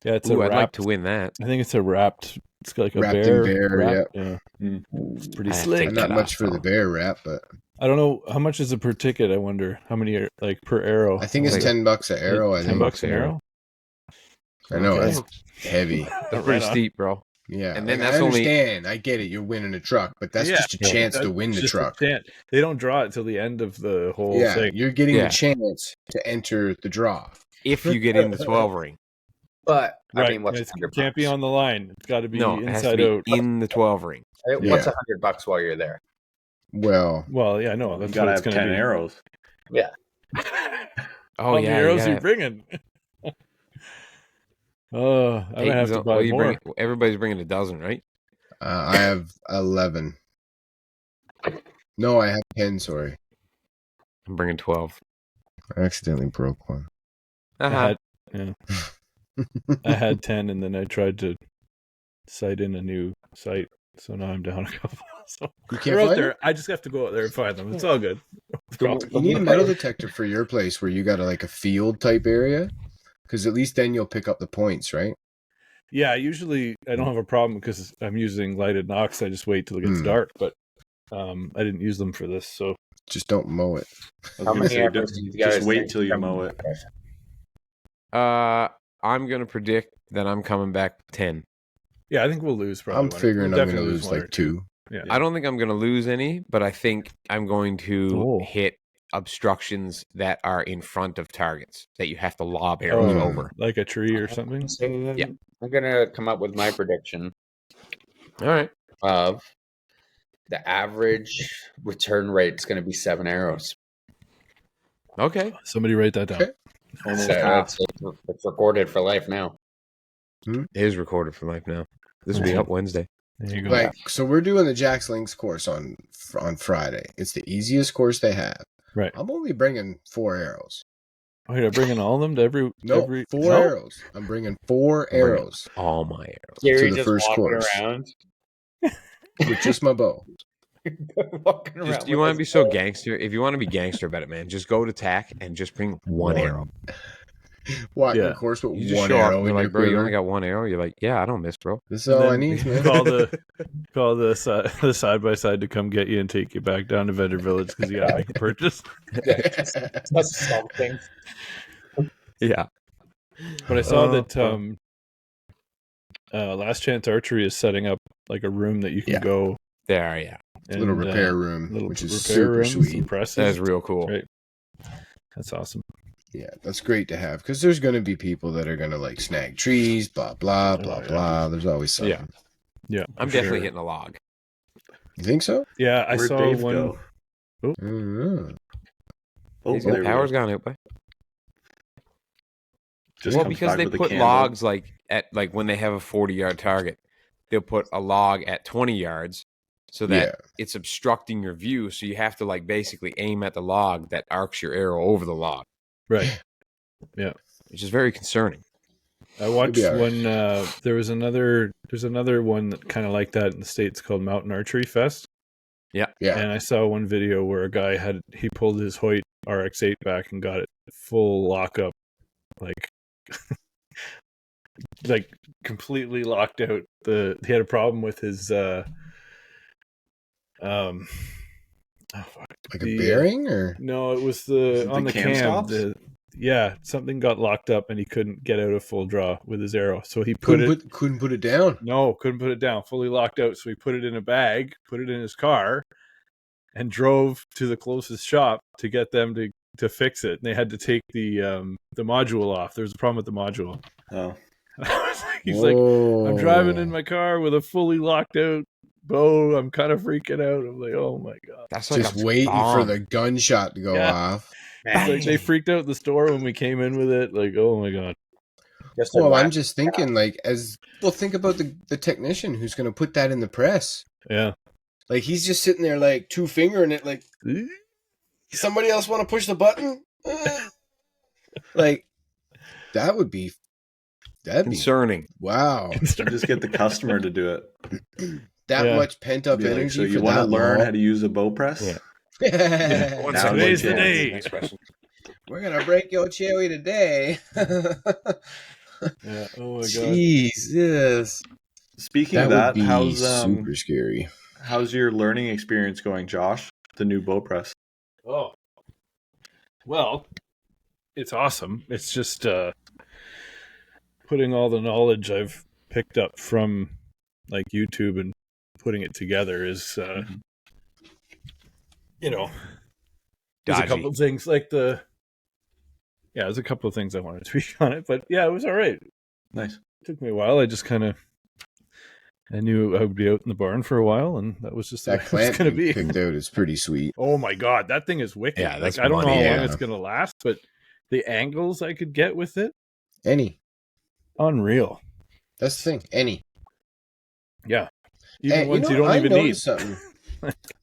Yeah, it's Ooh, a I'd wrapped. like to win that. I think it's a wrapped. It's like a Wrapped in bear. bear, wrap. Yeah. Mm. It's pretty I have to slick. take I'm that not much off, for the though. bear wrap, but I don't know how much is it per ticket. I wonder how many are like per arrow. I think it's Like $10 an arrow. I $10 think. bucks an arrow. I know Okay. it's heavy. That's pretty Right on. steep, bro. Yeah, And then like, that's I only- understand. I get it. You're winning a truck, but that's just a chance to win the Just a truck. chance. They don't draw it till the end of the whole Yeah, thing. you're getting Yeah. the chance to enter the draw. If you get in the 12 ring. But Right. I mean, what's It $100? can't be on the line. It's got to be No, it has to inside be out. in the 12 ring. What's Yeah. $100 while you're there? Well, Well, yeah, no, You that's gotta what it's have going 10 to be. arrows. Yeah. Oh, How many yeah. arrows yeah. are you bringing? Oh, I might have to buy more. Everybody's bringing a dozen, right? I have 11. No, I have 10, sorry. I'm bringing 12. I accidentally broke one. Uh-huh. I had 10, and then I tried to cite in a new site, so now I'm down a couple. So You can't they're out find there. it? I just have to go out there and find them. It's all good. You need a metal detector for your place where you got a field type area, because at least then you'll pick up the points, right? Yeah, usually I don't have a problem because I'm using lighted knocks. I just wait till it gets Hmm. dark, but I didn't use them for this, so Just don't mow it. I was How gonna many say, arrows do you guys just wait think till you come- mow it. I'm going to predict that I'm coming back 10. yeah, I think we'll lose. Probably. I'm figuring We'll I'm going to definitely lose one or like 2. Yeah. I don't think I'm going to lose any, but I think I'm going to Oh. hit obstructions that are in front of targets that you have to lob arrows Oh. over. like a tree or something. Yeah. I'm gonna come up with my prediction All right. of the average return rate is going to be 7 arrows. Okay. Somebody write that down. Okay. Almost So half. it's recorded for life now. It is recorded for life now. This will be up Wednesday. There you go. Like, so we're doing the Jack's Links course on Friday. It's the easiest course they have. Right. I'm only bringing 4 arrows. Oh, you're bringing all of them to every. No, every... 4 arrows. I'm bringing 4 bringing arrows All my arrows. Gary the just first walking course. around. with just my bow. Walking around Just, you with want to his be so bow. gangster? If you want to be gangster about it, man, just go to TAC and just bring one arrow. Walking Yeah. the course with You just one show up arrow and in they're your like, bro, you only quiver. got one arrow. You're like, yeah, I don't miss, bro. This is all I Then need, man. Call the side by side to come get you and take you back down to Vendor Village because you got to make a purchase. That's something. Yeah. But I saw Oh, that fun. Last Chance Archery is setting up like a room that you can Yeah. go. There, yeah. And, Little repair room, little which is repair super rooms, some sweet. presses. That is real cool. Right. That's awesome. Yeah, that's great to have because there's going to be people that are going to like snag trees, blah, blah, blah, yeah. blah. There's always something. Yeah, I'm for definitely sure. hitting a log. You think so? Yeah, I Where'd saw Dave one. go? Mm-hmm. Oh, He's there got we power's go. gone out by. Just Well, comes because back they with a put candle. logs like when they have a 40-yard target, they'll put a log at 20 yards so that Yeah. it's obstructing your view. So you have to like basically aim at the log that arcs your arrow over the log, Right. Yeah. which is very concerning. I watched be all right. one. There's another one that kind of like that in the States called Mountain Archery Fest. Yeah. And I saw one video where a guy he pulled his Hoyt RX8 back and got it full lockup, like like completely locked out. He had a problem with his oh fuck. Like a The, bearing or? No, it was it on the the cam cam. stops? Something got locked up and he couldn't get out a full draw with his arrow. So he couldn't Put it down. put it down, fully locked out. So he put it in a bag, put it in his car, and drove to the closest shop to get them to fix it. And they had to take the module off. There was a problem with the module. Oh, He's like, I'm driving in my car with a fully locked out bow. I'm kind of freaking out. I'm like, oh my god. That's like just a waiting for bomb. the gunshot to go Yeah. off. It's like they freaked out in the store when we came in with it. Like, oh my god. Just a Well, I'm whack. just thinking, like, think about the technician who's going to put that in the press. Yeah. Like, he's just sitting there, like, 2-fingering it, like, somebody else want to push the button? Like, that'd be Concerning. wow. just get the customer to do it. That Yeah. much pent up Be like, energy. so you for want to that learn long? how to use a bow press? Yeah. Yeah. Now Today's you the can. day. Next question. We're gonna break your cherry today. Yeah. Oh my god. Jesus. Speaking That of would that, be how's super scary. how's your learning experience going, Josh? The new bow press. Oh. Well, it's awesome. It's just putting all the knowledge I've picked up from like YouTube and putting it together is, you know, there's a Dodgy. couple of things like there's a couple of things I wanted to tweak on it, but yeah, it was all right. Nice. It took me a while. I just kind of, I knew I would be out in the barn for a while, and that was just the way That it was clamp going you to be. picked out is pretty sweet. Oh my god, that thing is wicked. Yeah, that's I don't know money, how long yeah. it's going to last, but the angles I could get with it, unreal. That's the thing. Any. Yeah, even And, ones you don't even need. Something.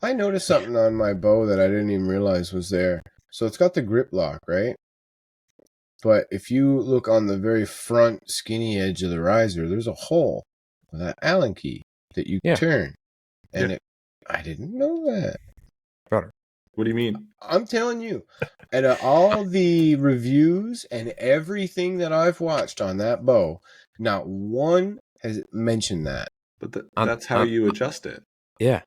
I noticed something on my bow that I didn't even realize was there. So it's got the grip lock, right? But if you look on the very front skinny edge of the riser, there's a hole with an Allen key that you turn. And I didn't know that. What do you mean? I'm telling you, out of all the reviews and everything that I've watched on that bow, not one has mentioned that. But that's how you adjust it. Yeah.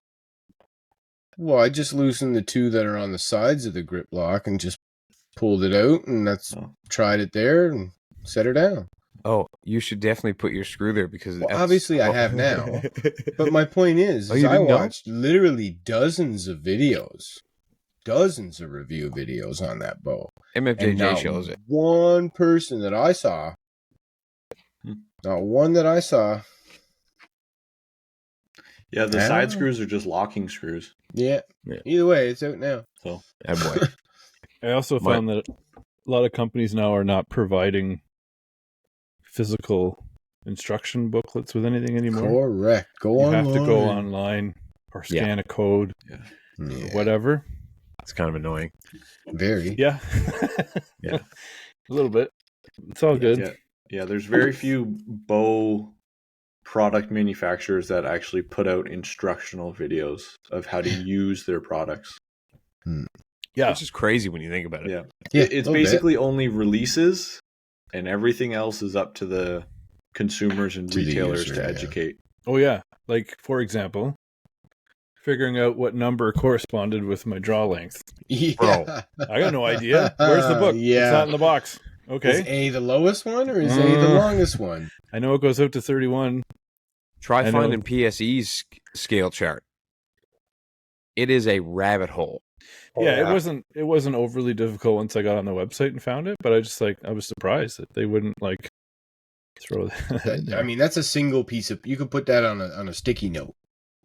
Well, I just loosened the two that are on the sides of the grip lock and just pulled it out, and tried it there and set her down. Oh, you should definitely put your screw there because obviously I have now. But my point is I watched literally dozens of review videos on that bow. MFJJ shows it. One person that I saw, not one that I saw. Yeah, the side screws are just locking screws. Yeah. Either way, it's out now. So, boy. I also found that a lot of companies now are not providing physical instruction booklets with anything anymore. Correct. You have to go online or scan a code or whatever. It's kind of annoying. Very. Yeah. Yeah. A little bit. It's all good. Yeah, there's very few bow product manufacturers that actually put out instructional videos of how to use their products. Yeah. Which is crazy when you think about it. Yeah. It's basically only releases, and everything else is up to the consumers and retailers to educate. Oh, yeah. Like, for example, figuring out what number corresponded with my draw length. Yeah. Bro, I got no idea. Where's the book? It's not in the box. Okay. Is A the lowest one or is A the longest one? I know it goes out to 31. Try finding PSE's scale chart. It is a rabbit hole. Yeah, it wasn't overly difficult once I got on the website and found it, but I was surprised that they wouldn't throw that in there. I mean, that's a single piece of, you could put that on a sticky note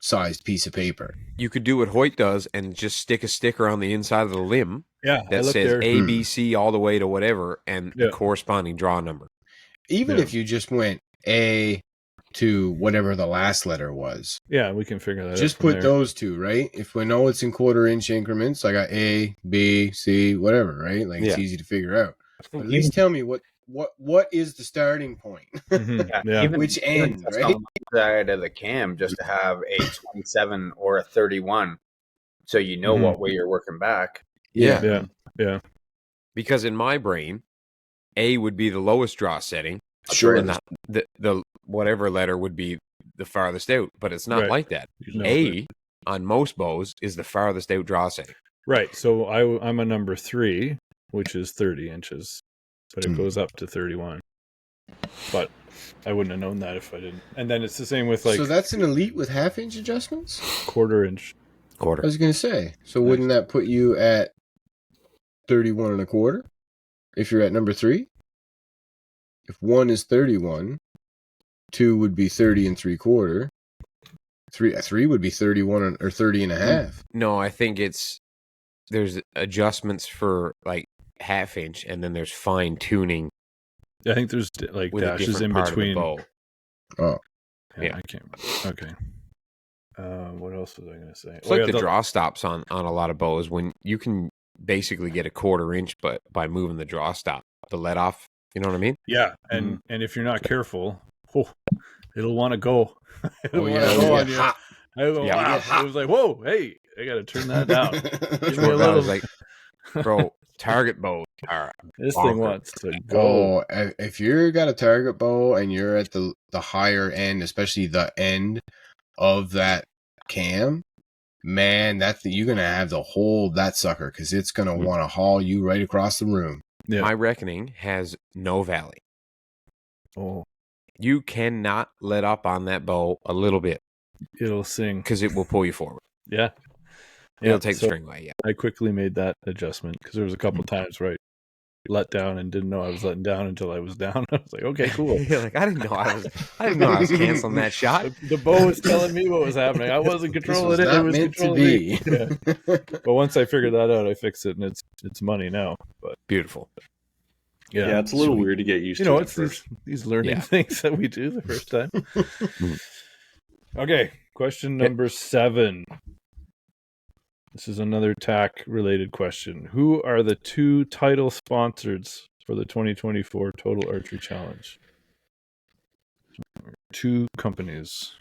sized piece of paper. You could do what Hoyt does and just stick a sticker on the inside of the limb that says A, B, C all the way to whatever and the corresponding draw number. Even if you just went A to whatever the last letter was. Yeah, we can figure that out. Just put those two, right? If we know it's in 1/4 inch increments, I got A, B, C, whatever, right? It's easy to figure out. But at least tell me what is the starting point? Mm-hmm. Which end, right? On the side of the cam, just to have a 27 or a 31, so you know what way you're working back. Yeah. Because in my brain, A would be the lowest draw setting. Sure. And the whatever letter would be the farthest out, but it's not like that. A on most bows is the farthest out draw setting. Right. So I'm a number 3, which is 30 inches, but it goes up to 31. But I wouldn't have known that if I didn't. And then it's the same with So that's an elite with 1/2 inch adjustments? 1/4 inch. I was going to say. So wouldn't that put you at 31 1/4 if you're at number 3? If 1 is 31, 2 would be 30 3/4. 3 would be 31 or 30 1/2. No, I think there's adjustments for 1/2 inch, and then there's fine tuning. I think there's dashes in between. Oh, yeah. I can't. Okay. What else was I going to say? It's the draw stops on a lot of bows when you can basically get a 1/4 inch, but by moving the draw stop, the let off. You know what I mean? Yeah, and if you're not careful, it'll want to go. It'll want to go on you. It was like, whoa, hey, I got to turn that down. Give me a I little. was like, bro, target bows are this bonkers. thing wants to go. Oh, if you got a target bow and you're at the higher end, especially the end of that cam, man, you're gonna have to hold that sucker because it's gonna want to haul you right across the room. Yeah. My reckoning has no valley. Oh, You cannot let up on that bow a little bit It'll sing. because it will pull you forward. Yeah. It'll take the string away. Yeah. I quickly made that adjustment because there was a couple times where I let down and didn't know I was letting down until I was down. I was like, okay, cool. You're like, I didn't know I was canceling that shot. The bow was telling me what was happening. I wasn't controlling it. It was controlling me. Yeah. But once I figured that out, I fixed it, and it's money now. But Beautiful. Yeah, it's a little weird to get used to. You know, it's these learning things that we do the first time. Okay, question number 7. This is another TAC-related question. Who are the 2 title sponsors for the 2024 Total Archery Challenge? 2 companies.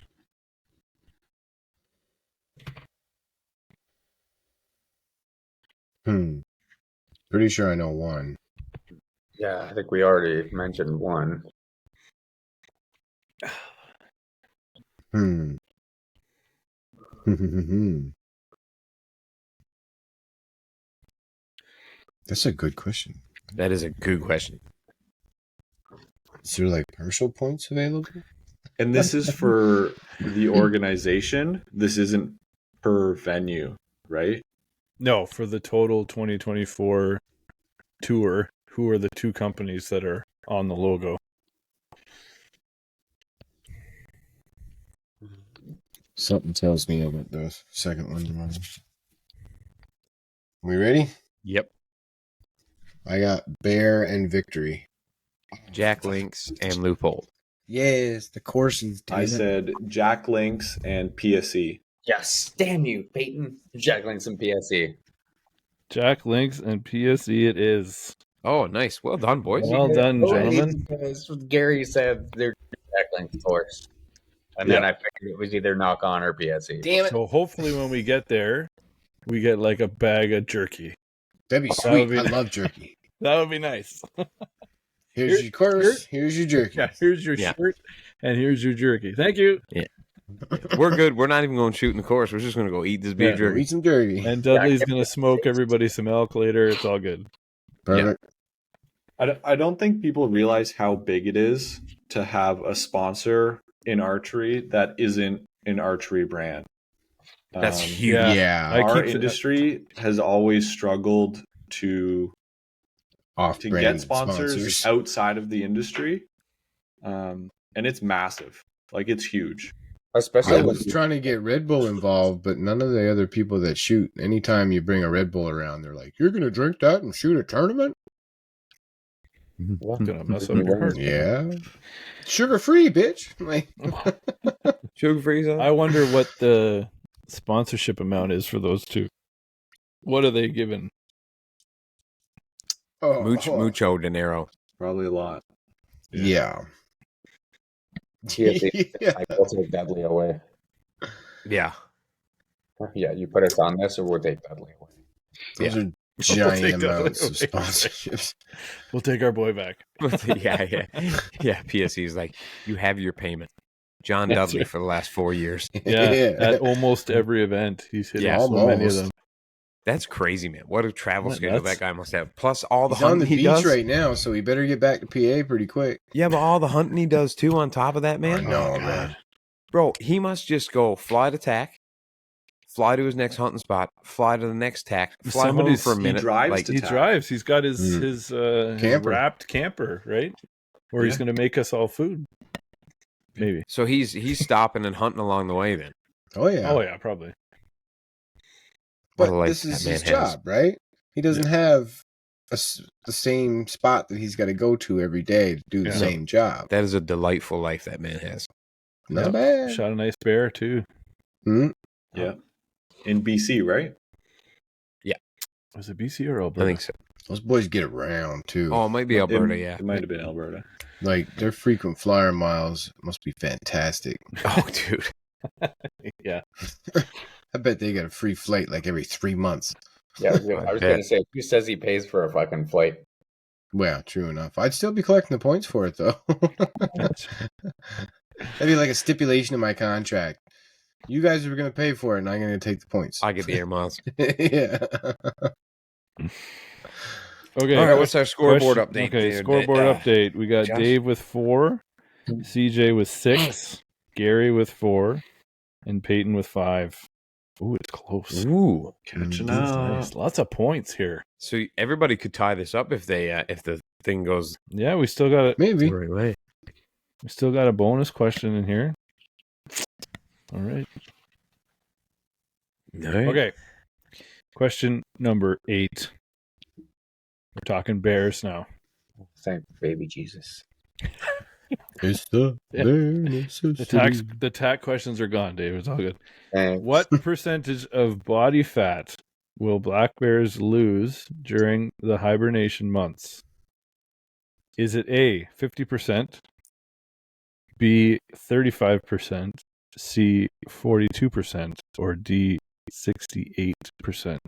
Pretty sure I know one. Yeah, I think we already mentioned one. That's a good question. That is a good question. Is there like partial points available? And this is for the organization. This isn't per venue, right? No, for the total 2024 tour, who are the 2 companies that are on the logo? Something tells me about the second one wrong. We ready? Yep. I got Bear and Victory. Jack Links and Loophole. Yes, the courses. I said Jack Links and PSE. Yes, damn you, Peyton. Jack Links and PSE. Jack Links and PSE it is. Oh, nice. Well done, boys. Well done, gentlemen. Gary said they're Jack Links course. And then I figured it was either Knock On or PSE. Damn it. So hopefully when we get there, we get like a bag of jerky. That'd be That sweet. would be I nice. love jerky. That would be nice. Here's your course. Here's your jerky. Yeah, here's your shirt, and here's your jerky. Thank you. We're good. We're not even going shooting the course. We're just going to go eat this beef Go jerky. eat some jerky. And Dudley's going to smoke everybody some elk later. It's all good. Perfect. I don't think people realize how big it is to have a sponsor in archery that isn't an archery brand. That's huge. Yeah. Our industry has always struggled to get sponsors outside of the industry, and it's massive. Like, it's huge. Especially I was trying to get Red Bull involved, but none of the other people that shoot, anytime you bring a Red Bull around, they're like, "You're going to drink that and shoot a tournament?" Gonna mess up your heart. Yeah. Sugar-free, bitch. Like, Sugar-free. I wonder what the sponsorship amount is for those 2. What are they given? Mucho dinero. Probably a lot. Yeah. PSE. I will take Dudley away. Yeah. Yeah, you put us on this, or we'll take Dudley away. Those are We'll take giant that amounts of away. sponsorships. We'll take our boy back. Yeah. PSE is like, you have your payment. John That's Dudley right. for the last 4 years. Yeah, at almost every event, he's hit so many of them. That's crazy, man. What a travel Isn't that schedule nuts? that guy must have. Plus all the He's on hunting the he beach does. right now, so he better get back to PA pretty quick. Yeah, but all the hunting he does too on top of that, man. I know, Oh, man. Bro, he must just go fly to tack, fly to his next hunting spot, fly to the next tack, fly home Somebody's- for a he minute. drives like, to He tack. drives. He's got his Camper. wrapped camper, right? Or he's Yeah. going to make us all food. Maybe. so he's stopping and hunting along the way then. Oh, yeah. Oh yeah, probably. What a But life this is that his man has. job, right? He doesn't have the same spot that he's got to go to every day to do the Yeah. same job. That is a delightful life that man has. Not Yep. bad. Shot a nice bear too. Hmm? Yeah. In BC, right? Was it BC or I Alberta? think so. Those boys get around, too. Oh, it might be Alberta, yeah. It might have been Alberta. Like, their frequent flyer miles must be fantastic. Oh, dude. Yeah. I bet they get a free flight like every 3 months. Yeah, I was going to say, who says he pays for a fucking flight? Well, true enough. I'd still be collecting the points for it, though. That'd be like a stipulation in my contract. You guys are going to pay for it, and I'm going to take the points. I get the air miles. Yeah. Okay. All right, what's our scoreboard update? Okay, there, scoreboard update. We got Josh? Dave with 4, CJ with 6, Gary with 4, and Peyton with 5. Ooh, it's close. Ooh, Catching That's up. nice. Lots of points here. so everybody could tie this up if they if the thing goes Yeah, we still got Maybe. the right way. We still got a bonus question in here. All right. All right. Okay. Question number 8. We're talking bears now. Thank baby Jesus. It's the Yeah. bare necessity. The tack questions are gone, Dave. It's all good. Thanks. What percentage of body fat will black bears lose during the hibernation months? Is it A, 50%, B, 35%, C, 42%, or D, 68%?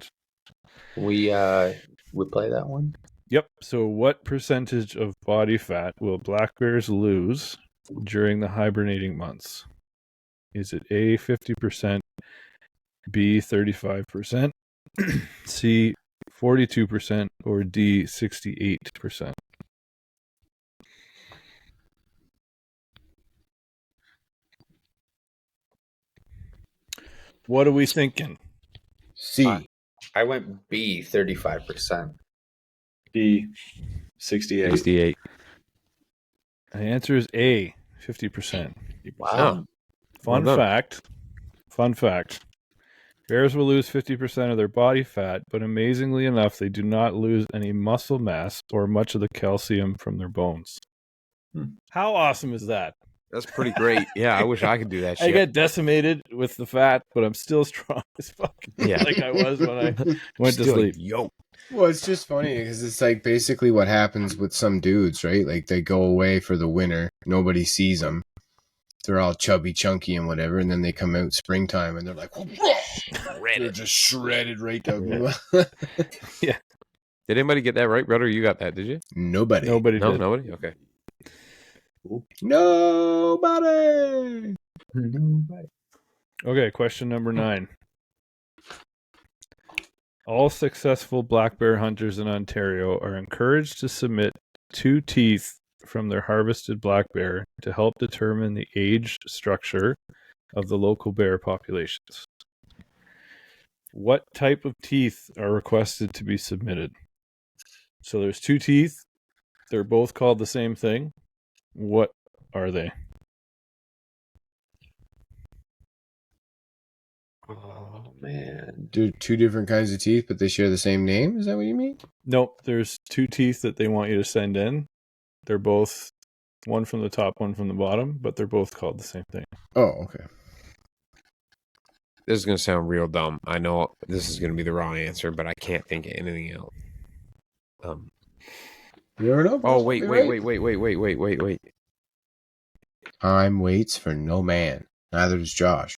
We play that one. Yep. So what percentage of body fat will black bears lose during the hibernating months? Is it A, 50%, B, 35%, C, 42%, or D, 68%? What are we thinking? C. I went B, 35%. B, 68. 68. The answer is A, 50%. Wow. Fun Well done. fact. Bears will lose 50% of their body fat, but amazingly enough, they do not lose any muscle mass or much of the calcium from their bones. How awesome is that? That's pretty great. Yeah, I wish I could do that I shit. get decimated with the fat, but I'm still strong as fuck. Yeah. Like I was when I went to Still, sleep. Yo. Well, it's just funny because it's like basically what happens with some dudes, right? Like they go away for the winter, nobody sees them. They're all chubby, chunky, and whatever, and then they come out springtime and they're like, they're just shredded right down. Yeah. Did anybody get that right, brother? You got that, did you? Nobody. Nobody No, did. nobody? Okay. Nobody. Okay, question number 9. All successful black bear hunters in Ontario are encouraged to submit 2 teeth from their harvested black bear to help determine the age structure of the local bear populations. What type of teeth are requested to be submitted? So there's 2 teeth. They're both called the same thing. What are they? Oh, man. They're 2 different kinds of teeth, but they share the same name? Is that what you mean? Nope, there's 2 teeth that they want you to send in. They're both one from the top, one from the bottom, but they're both called the same thing. Oh, okay. This is going to sound real dumb. I know this is going to be the wrong answer, but I can't think of anything else. You never know. Oh, wait. Time waits for no man. Neither does Josh.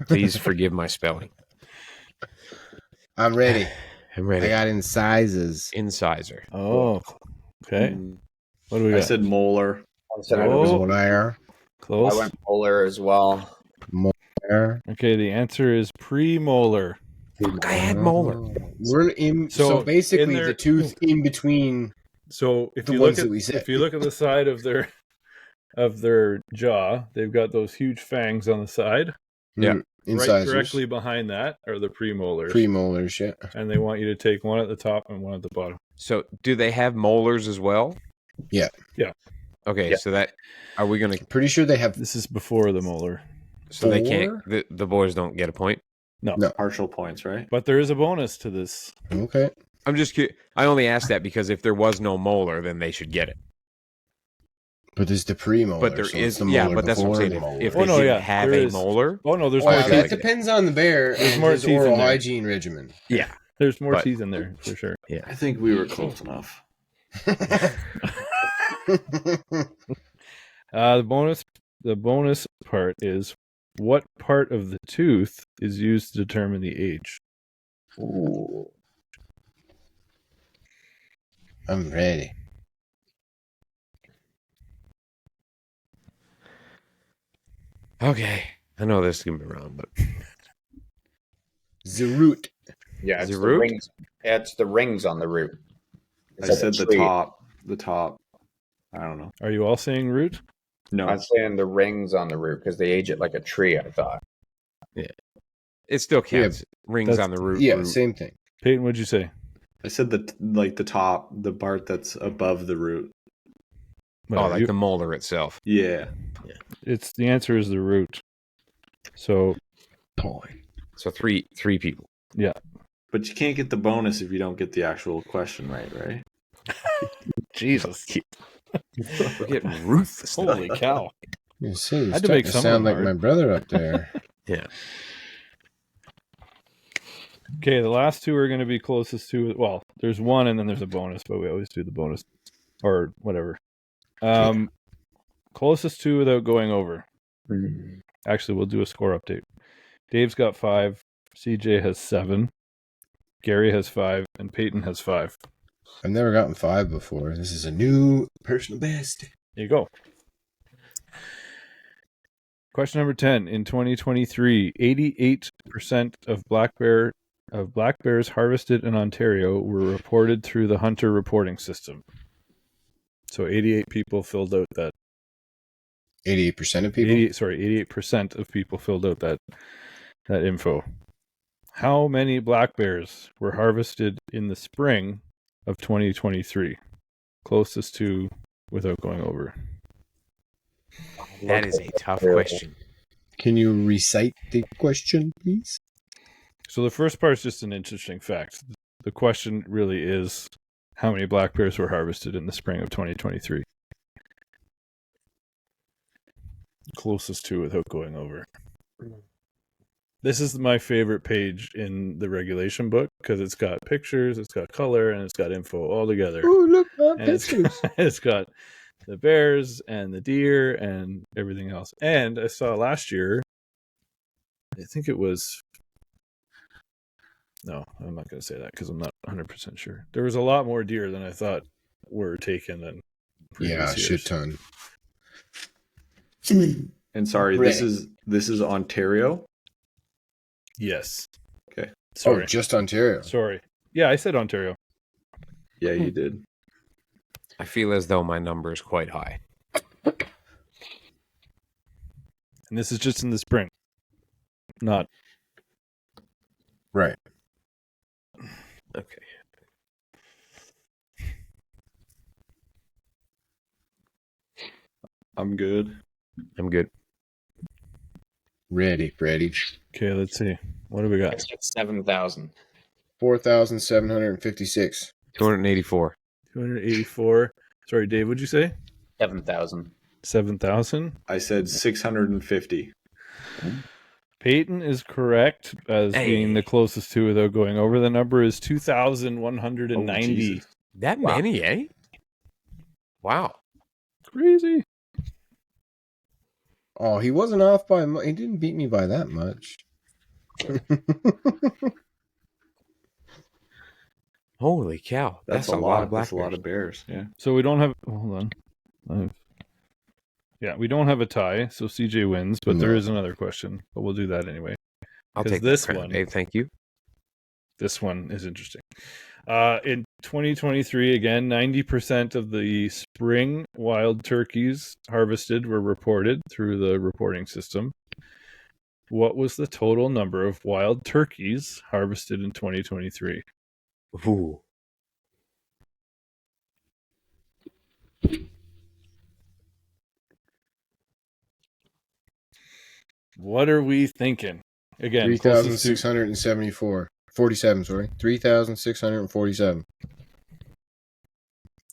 Please forgive my spelling. I'm ready. I'm ready. I got incisors. Incisor. Oh, okay. What do we I got? said molar. I said Oh. Molar. Close. I went polar as well. Molar. Okay, the answer is premolar. Fuck, I had molar. We're in. So basically, in the tooth in between. So if The you ones look at that we said. if you look at the side of their jaw, they've got those huge fangs on the side. Yeah. Right Incisors. directly behind that are the premolars. Premolars, yeah. And they want you to take one at the top and one at the bottom. So, do they have molars as well? Yeah. Yeah. Okay, Yeah. so that are we going to? Pretty sure they have. This is before the molar. So they can't. The boys don't get a point. No. Partial points, right? But there is a bonus to this. Okay. I'm just curious. I only asked that because if there was no molar, then they should get it. But there's the premolar. But there so is, it's the yeah. molar But that's what I'm before saying. the molar. If Oh, they no, didn't yeah, have there a is. molar, Oh no, there's Well, more that teeth. depends on the bear There's and more his teeth in oral there. hygiene regimen. yeah. There's more But- teeth in there for sure. I think we were close enough. The bonus part is what part of the tooth is used to determine the age? Ooh. I'm ready. Okay, I know this is gonna be wrong, but The root. Yeah, Is it's it the root? rings. Yeah, it's the rings on the root. It's I like a said the tree. top. The top. I don't know. Are you all saying root? No. I'm saying the rings on the root because they age it like a tree, I thought. It still counts. Rings That's- on the root. Yeah, root. same thing. Peyton, what'd you say? I said the top, the part that's above the root. Oh, like the molar itself. Yeah. It's the answer is the root. So So three people. But you can't get the bonus if you don't get the actual question right? Jesus, We're getting ruthless. holy cow! You see, you Had to make some of sound them like my hard. brother up there. Yeah. Okay, the last two are going to be closest to. Well, there's one, and then there's a bonus, but we always do the bonus or whatever. Closest to without going over. Actually, we'll do a score update. Dave's got 5. CJ has 7. Gary has 5, and Peyton has 5. I've never gotten 5 before. This is a new personal best. There you go. Question number 10. In 2023, 88% of black bears harvested in Ontario were reported through the hunter reporting system. So 88 people filled out that. 88% of people? 88% of people filled out that info. How many black bears were harvested in the spring of 2023? Closest to without going over. That is a tough question. Can you recite the question, please? So the first part is just an interesting fact. The question really is how many black bears were harvested in the spring of 2023? Closest to without going over. This is my favorite page in the regulation book because it's got pictures, it's got color, and it's got info all together. Oh, look, my And pictures. it's got the bears and the deer and everything else. And I saw last year, I think it was. No, I'm not going to say that because I'm not 100% sure. There was a lot more deer than I thought were taken than previous Yeah, years. shit ton. And sorry, this is Ontario. Yes. Okay. Sorry. Oh, just Ontario. Sorry. Yeah, I said Ontario. Yeah, you did. I feel as though my number is quite high. And this is just in the spring. Not. Right. Okay. I'm good. I'm good. Ready. Okay, let's see. What do we got? I said 7,000. 4,756. 284. 284. Sorry, Dave, what'd you say? 7,000. 7,000. I said 650. Peyton is correct as being the closest to without going over. The number is 2,190. Jesus. That many, eh? Wow. Crazy. Oh, he wasn't off by much. He didn't beat me by that much. Holy cow. That's a lot of black That's a lot of bears. Yeah. So we don't have. Hold on. Yeah, we don't have a tie, so CJ wins, but there No. is another question. But we'll do that anyway. I'll 'Cause take this this one. one- Dave, thank you. This one is interesting. In 2023, again, 90% of the spring wild turkeys harvested were reported through the reporting system. What was the total number of wild turkeys harvested in 2023? Ooh. What are we thinking? Again, closest to 3,674. 47, sorry. 3,647.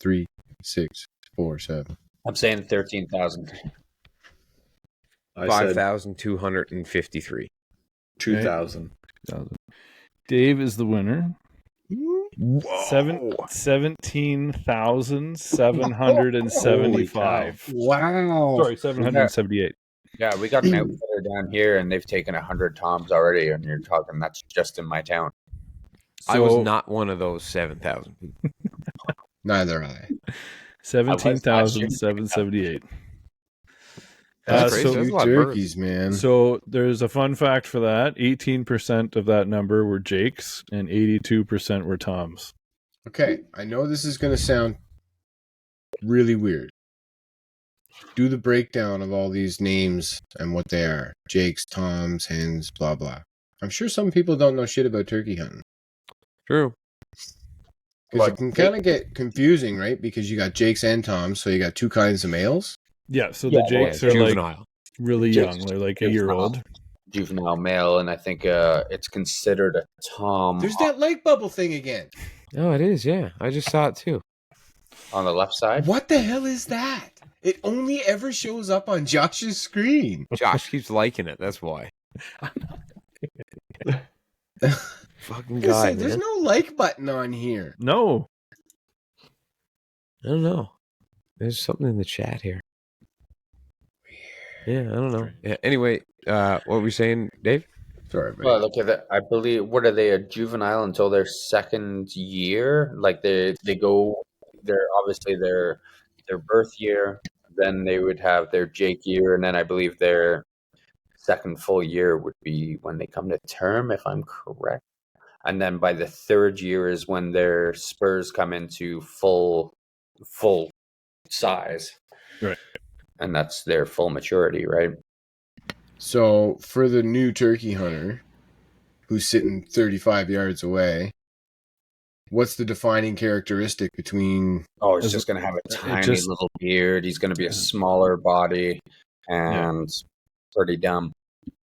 3, 6, 4, 7. I'm saying 13,000. I said 5,253. 2,000. Dave is the winner. Whoa. 17,775. Wow. Sorry, 778. Yeah, we got an outfitter down here, and they've taken 100 toms already, and you're talking that's just in my town. I was not one of those 7,000 people. Neither I. 17,778. That's crazy. So, That's a Two lot of birds. turkeys, man. so there's a fun fact for that. 18% of that number were Jakes, and 82% were Toms. Okay, I know this is going to sound really weird, do the breakdown of all these names and what they are. Jakes, Toms, hens, blah, blah. I'm sure some people don't know shit about turkey hunting. True. Because it can kind of get confusing, right? Because you got Jakes and Toms, so you got two kinds of males. Yeah, so Yeah, the Jakes are juvenile. like really Jakes young. They're like a juvenile. year old. Juvenile male, and I think it's considered a tom There's that light bubble thing again. Oh, it is. Yeah, I just saw it too. on the left side. What the hell is that? It only ever shows up on Josh's screen. Josh keeps liking it. That's why. Fucking Like I guy, said, there's man. no like button on here. No. I don't know. There's something in the chat here. Yeah, I don't know. Yeah. Anyway, what were we saying, Dave? Sorry, buddy. Well, look at that. I believe, what are they, a juvenile until their second year? Like they go, they're obviously their birth year, then they would have their Jake year, and then I believe their second full year would be when they come to term, if I'm correct. And then by the third year is when their spurs come into full size. Right. And that's their full maturity, right? So, for the new turkey hunter who's sitting 35 yards away, what's the defining characteristic between... Oh, he's just going to have a tiny little beard. He's going to be a smaller body and pretty dumb.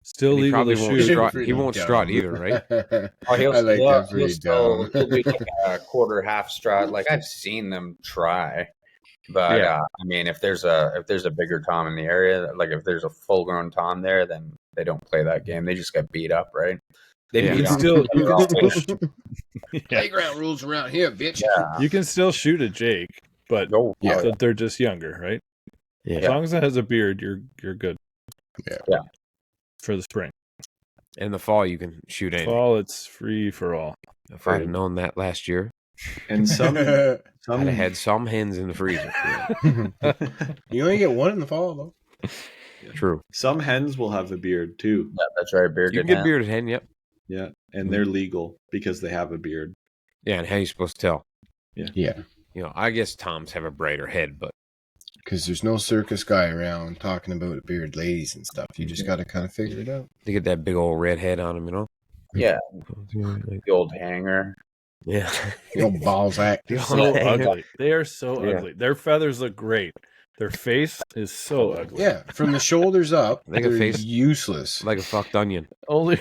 Still And he legal to probably won't shoot. strut. He won't strut either, right? Oh, I like that pretty he'll dumb. do like a quarter half strut. Like I've seen them try, but Yeah. I mean, if there's a bigger tom in the area, like if there's a full grown tom there, then they don't play that game. They just get beat up, right? They Yeah. beat You up. still- you They're can all still- fish. Yeah. Playground rules around here, bitch. Yeah. You can still shoot a Jake, but Oh, Yeah. so they're just younger, right? Yeah. As long as it has a beard, you're good. Yeah. For the spring. In the fall, you can shoot anything. Fall, it's free for all. If I'd have known that last year, And some I'd have had some hens in the freezer. You only get one in the fall, though. True. some hens will have a beard too. Yeah, that's right. You Bearded can get hen. bearded hen, yep. Yeah, and they're legal because they have a beard. Yeah, and how you supposed to tell? Yeah, You know, I guess Toms have a brighter head, but because there's no circus guy around talking about bearded ladies and stuff. You just got to kind of figure it out. they get that big old red head on them, you know? Yeah, Like, the old hanger. yeah. The old balls act. The So old hanger. ugly. They are so Yeah. ugly. Their feathers look great. Their face is so ugly. Yeah, from the shoulders up, Like a they're face- useless. Like a fucked onion. Only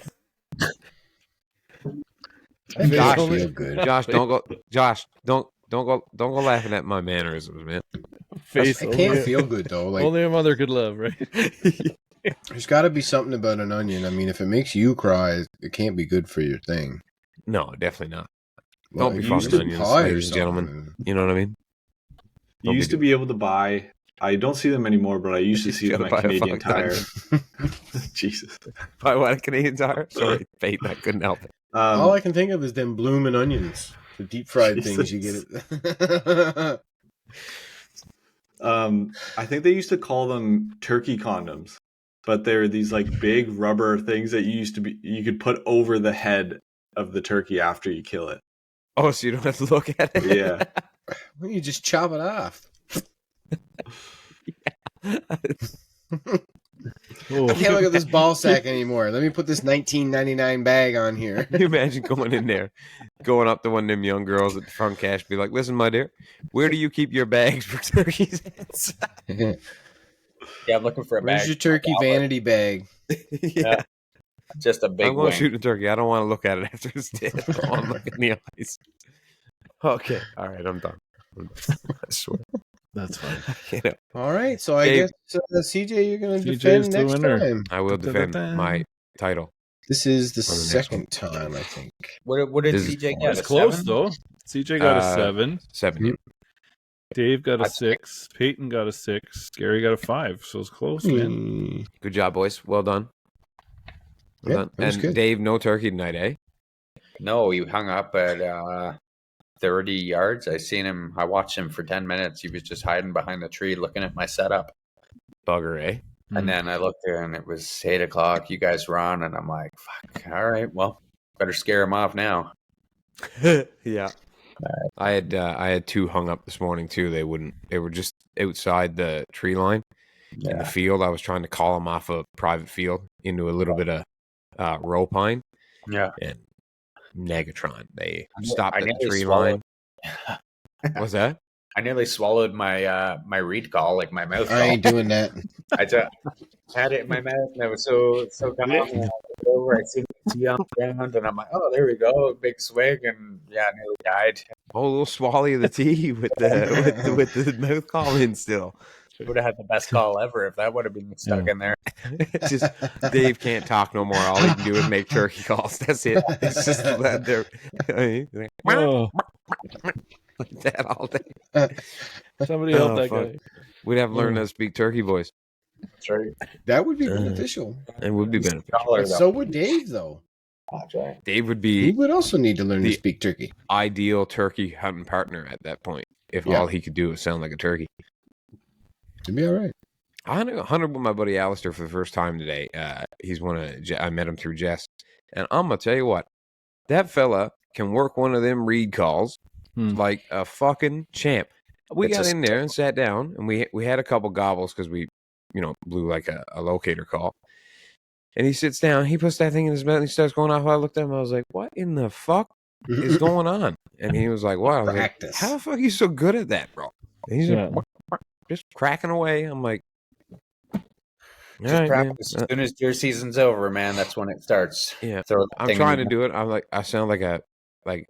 I Josh, feel feel good. Josh, don't go. Josh, don't go laughing at my mannerisms, man. face. I can't only, feel good though. Like only a mother could love, right? there's got to be something about an onion. I mean, if it makes you cry, it can't be good for your thing. No, definitely not. Well, Don't be it fucking used to onions, pie or ladies and gentlemen. something. You know what I mean? You Don't used be to be able to buy. I don't see them anymore, but I used to You see them gotta at buy a Canadian fucking Tire. Jesus. Buy what, a Canadian Tire? Sorry, fate. I couldn't help it. All I can think of is them bloomin' onions, the deep fried things you get. At... I think they used to call them turkey condoms, but they're these like big rubber things that you could put over the head of the turkey after you kill it. Oh, so you don't have to look at it? Yeah. Why don't you just chop it off? Oh. I can't look at this ball sack anymore. Let me put this $19.99 bag on here. Can you imagine going in there, going up to one of them young girls at the front cash, be like, "Listen, my dear, where do you keep your bags for turkeys?" Yeah, I'm looking for a Where's bag. your turkey vanity bag? Yeah. Just a big I'm going wing. to shoot the turkey. I don't want to look at it after it's dead. I want to look in the eyes. Okay. All right. I'm done. I swear. That's fine. I can't. All right, so I Dave. guess CJ, you're going to CJ is defend the next winner. time. I will defend my title. This is the On the next second time, I think. What did This is- CJ get? It's A close 7? though. CJ got a 7. 7. Mhm. Dave got a That's 6. Peyton got a 6. Gary got a 5. So it's close, man. Mm. Good job, boys. Well done. Well Yeah, done. that was And good. Dave, no turkey tonight, eh? No, he hung up at 30 yards. I watched him for 10 minutes. He was just hiding behind the tree looking at my setup. Bugger, eh? And then I looked there and it was 8 o'clock. You guys were on, and I'm like, fuck, all right, well, better scare him off now. Yeah. I had 2 hung up this morning too. They were just outside the tree line, in the field. I was trying to call them off a private field into a little bit of row pine. Yeah. And Negatron, they stopped at the nearly tree swallowed- line. What's that? I nearly swallowed my my reed call, like my mouth. I ain't doing that. I just had it in my mouth, and I was so calm. And I looked over, I seen the tea on the ground, and I'm like, "Oh, there we go, big swig," and yeah, I nearly died. Oh, a little swally of the tea with the mouth call in still. Would have had the best call ever if that would have been stuck in there. It's just Dave can't talk no more. All he can do is make turkey calls. That's it. It's just that there. Oh, Like that all day. somebody help that fuck. guy. We'd have learned how to speak turkey voice. That's right. That would be beneficial. It would be beneficial. Dollar, But so would Dave, though. That's right. Dave would He be would also need to learn to the- speak turkey. ideal turkey hunting partner at that point if Yeah. all he could do was sound like a turkey. It'd be all right. I hunted with my buddy Alistair for the first time today. He's I met him through Jess. And I'm going to tell you what, that fella can work one of them reed calls like a fucking champ. We got in there and sat down, and we had a couple gobbles because we, blew like a locator call. And he sits down, he puts that thing in his mouth, and he starts going off. I looked at him, I was like, what in the fuck is going on? And he was like, what? I was Practice. like, how the fuck are you so good at that, bro? And he's just cracking away. I'm like, Just right, practice. As soon as deer season's over, man, that's when it starts. Yeah. Throw that I'm thing trying to in do it. I sound like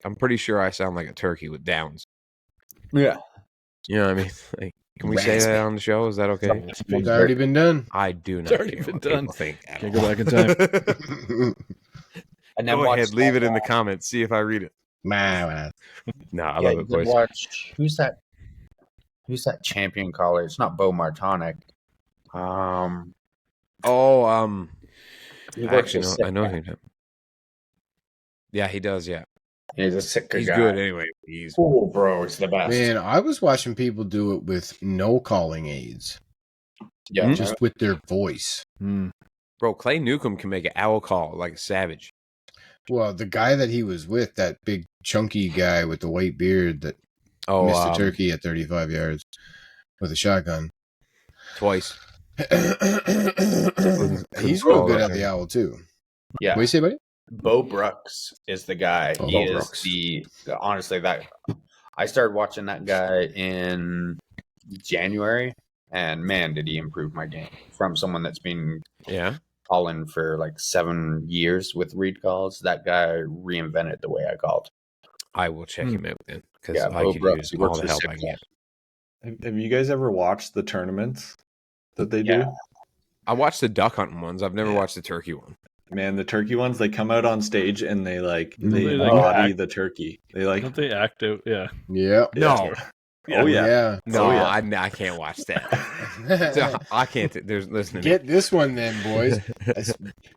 I'm pretty sure I sound like a turkey with downs. there. Yeah. You know what I mean? Like, can we say that on the show? Is that okay? It's already been done. I do not It's already care been what done. people think at Can't all. go back in time. And then Go watch ahead, leave that, it in the comments. See if I read it. Nah, No, I yeah, love you it, boys. watch who's that champion caller? It's not Bo Martonic. He works Actually, with no, I know Sitka. him. Yeah, he does. Yeah, He's a Sitka he's guy. good anyway. He's Cool, bro. It's the best. man, I was watching people do it with no calling aids, Yeah, just with their voice. bro. Clay Newcomb can make an owl call like a savage. Well, the guy that he was with, that big chunky guy with the white beard that missed a turkey at 35 yards with a shotgun. Twice. He's real good at the owl too. yeah. What do you say, buddy? Bo Brooks is the guy. Oh, He Bo is Brooks. honestly that. I started watching that guy in January, and man, did he improve my game from someone that's been Yeah. calling for like 7 years with read calls. That guy reinvented the way I called. I will check him out then because Yeah, I Bo could Brooks, he use all works the for help I Sitka. can get. Have you guys ever watched the tournaments that they do? Yeah. I watched the duck hunting ones. I've never Yeah. watched the turkey one. Man, the turkey ones, they come out on stage and they They, like, embody act- the turkey. They like Don't they act out? Yeah. Yeah. No, Oh yeah. Yeah. no, Oh, yeah. I can't watch that. So, I can't. There's listen to me. Get this one then, boys.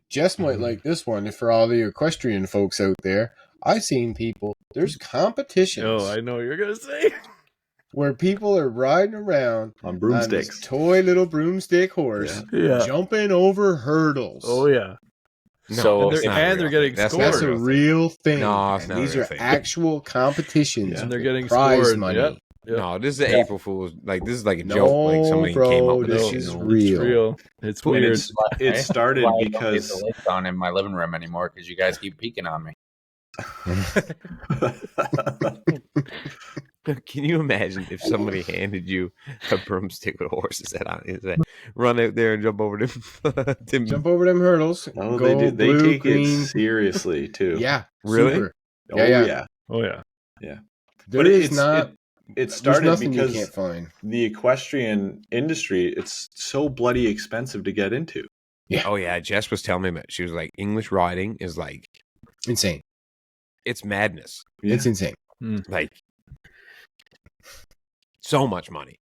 Jess might like this one. For all the equestrian folks out there, I've seen people. There's competitions Oh, I know what you're gonna say. where people are riding around on on broomsticks. this toy little broomstick horse, Yeah. jumping over hurdles. Oh yeah. No, So- it's not and real. they're getting That's scored. not That's a real thing. real thing. No, it's And not a these real are thing. actual competitions. Yeah. And they're with getting prize scored. money. Yep. Yep. No, this is the April Fool's. Like this is like a No, joke. Like somebody bro, came up with this this. is shit. real. It's real. It's And weird. it started Why I don't get because the lights on in my living room anymore because you guys keep peeking on me. Can you imagine if somebody handed you a broomstick with a horse's head on it? That run out there and jump over them. Jump over them hurdles. oh, go they do. They blue, take green. it seriously too. Yeah. Really? super. Oh Yeah, yeah. Oh yeah. There But is not. It There's started nothing you because can't find. the equestrian industry, it's so bloody expensive to get into. Oh yeah, Jess was telling me about it. She was like, English riding is like Insane. it's madness. Yeah. It's insane. Like so much money.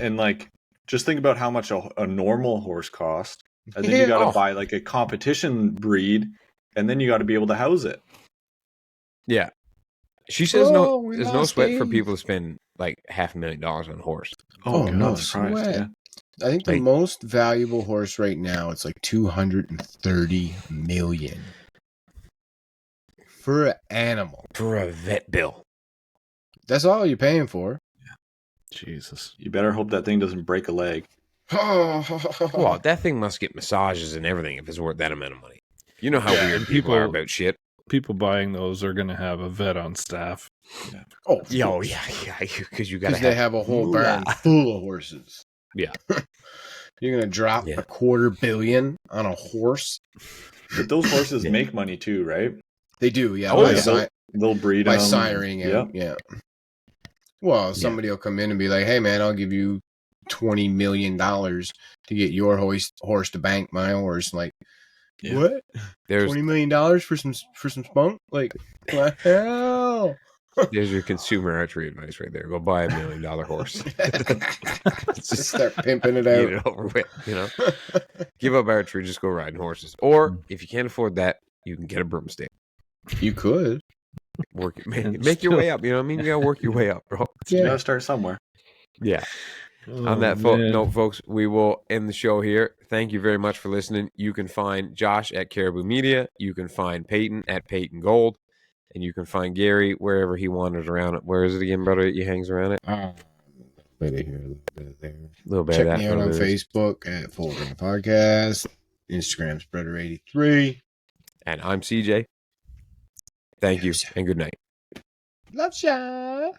And like, just think about how much a normal horse cost, and then you got to Oh. buy like a competition breed, and then you got to be able to house it. Yeah. She says Oh, we there's no lost sweat for Dave. people to spend like $500,000 on a horse. Oh, God, no I'm surprised, sweat. yeah. I think the Like- most valuable horse right now, it's like 230 million for an animal. For a vet bill. That's all you're paying for. Jesus. You better hope that thing doesn't break a leg. Well, that thing must get massages and everything if it's worth that amount of money. You know how weird people are about shit. People buying those are going to have a vet on staff. Yeah, because you got to they have a whole barn full of horses. Yeah. You're going to drop $250 million on a horse? But those horses make money too, right? They do, yeah. They'll breed by them. siring and yeah. Well, somebody will come in and be like, "Hey, man, I'll give you $20 million to get your horse to bank my horse." Like, what? There's $20 million for some spunk? Like, what the hell? There's your consumer archery advice right there. Go buy $1 million horse. Just start pimping it out. Get it over with, you know. Give up archery, just go riding horses. Or if you can't afford that, you can get a broomstick. You could make your way up. You know what I mean? You gotta work your way up, bro. You gotta start somewhere. Yeah. On that note, folks, we will end the show here. Thank you very much for listening. You can find Josh at Caribou Media. You can find Peyton at Peyton Gold. And you can find Gary wherever he wanders around it. Where is it again, brother? He hangs around it? A little bit of here, a little bit of there. A little bit Check of that. me out on Facebook at Full Drink Podcast. Instagram Spreader83. And I'm CJ. Thank you and good night. Love ya.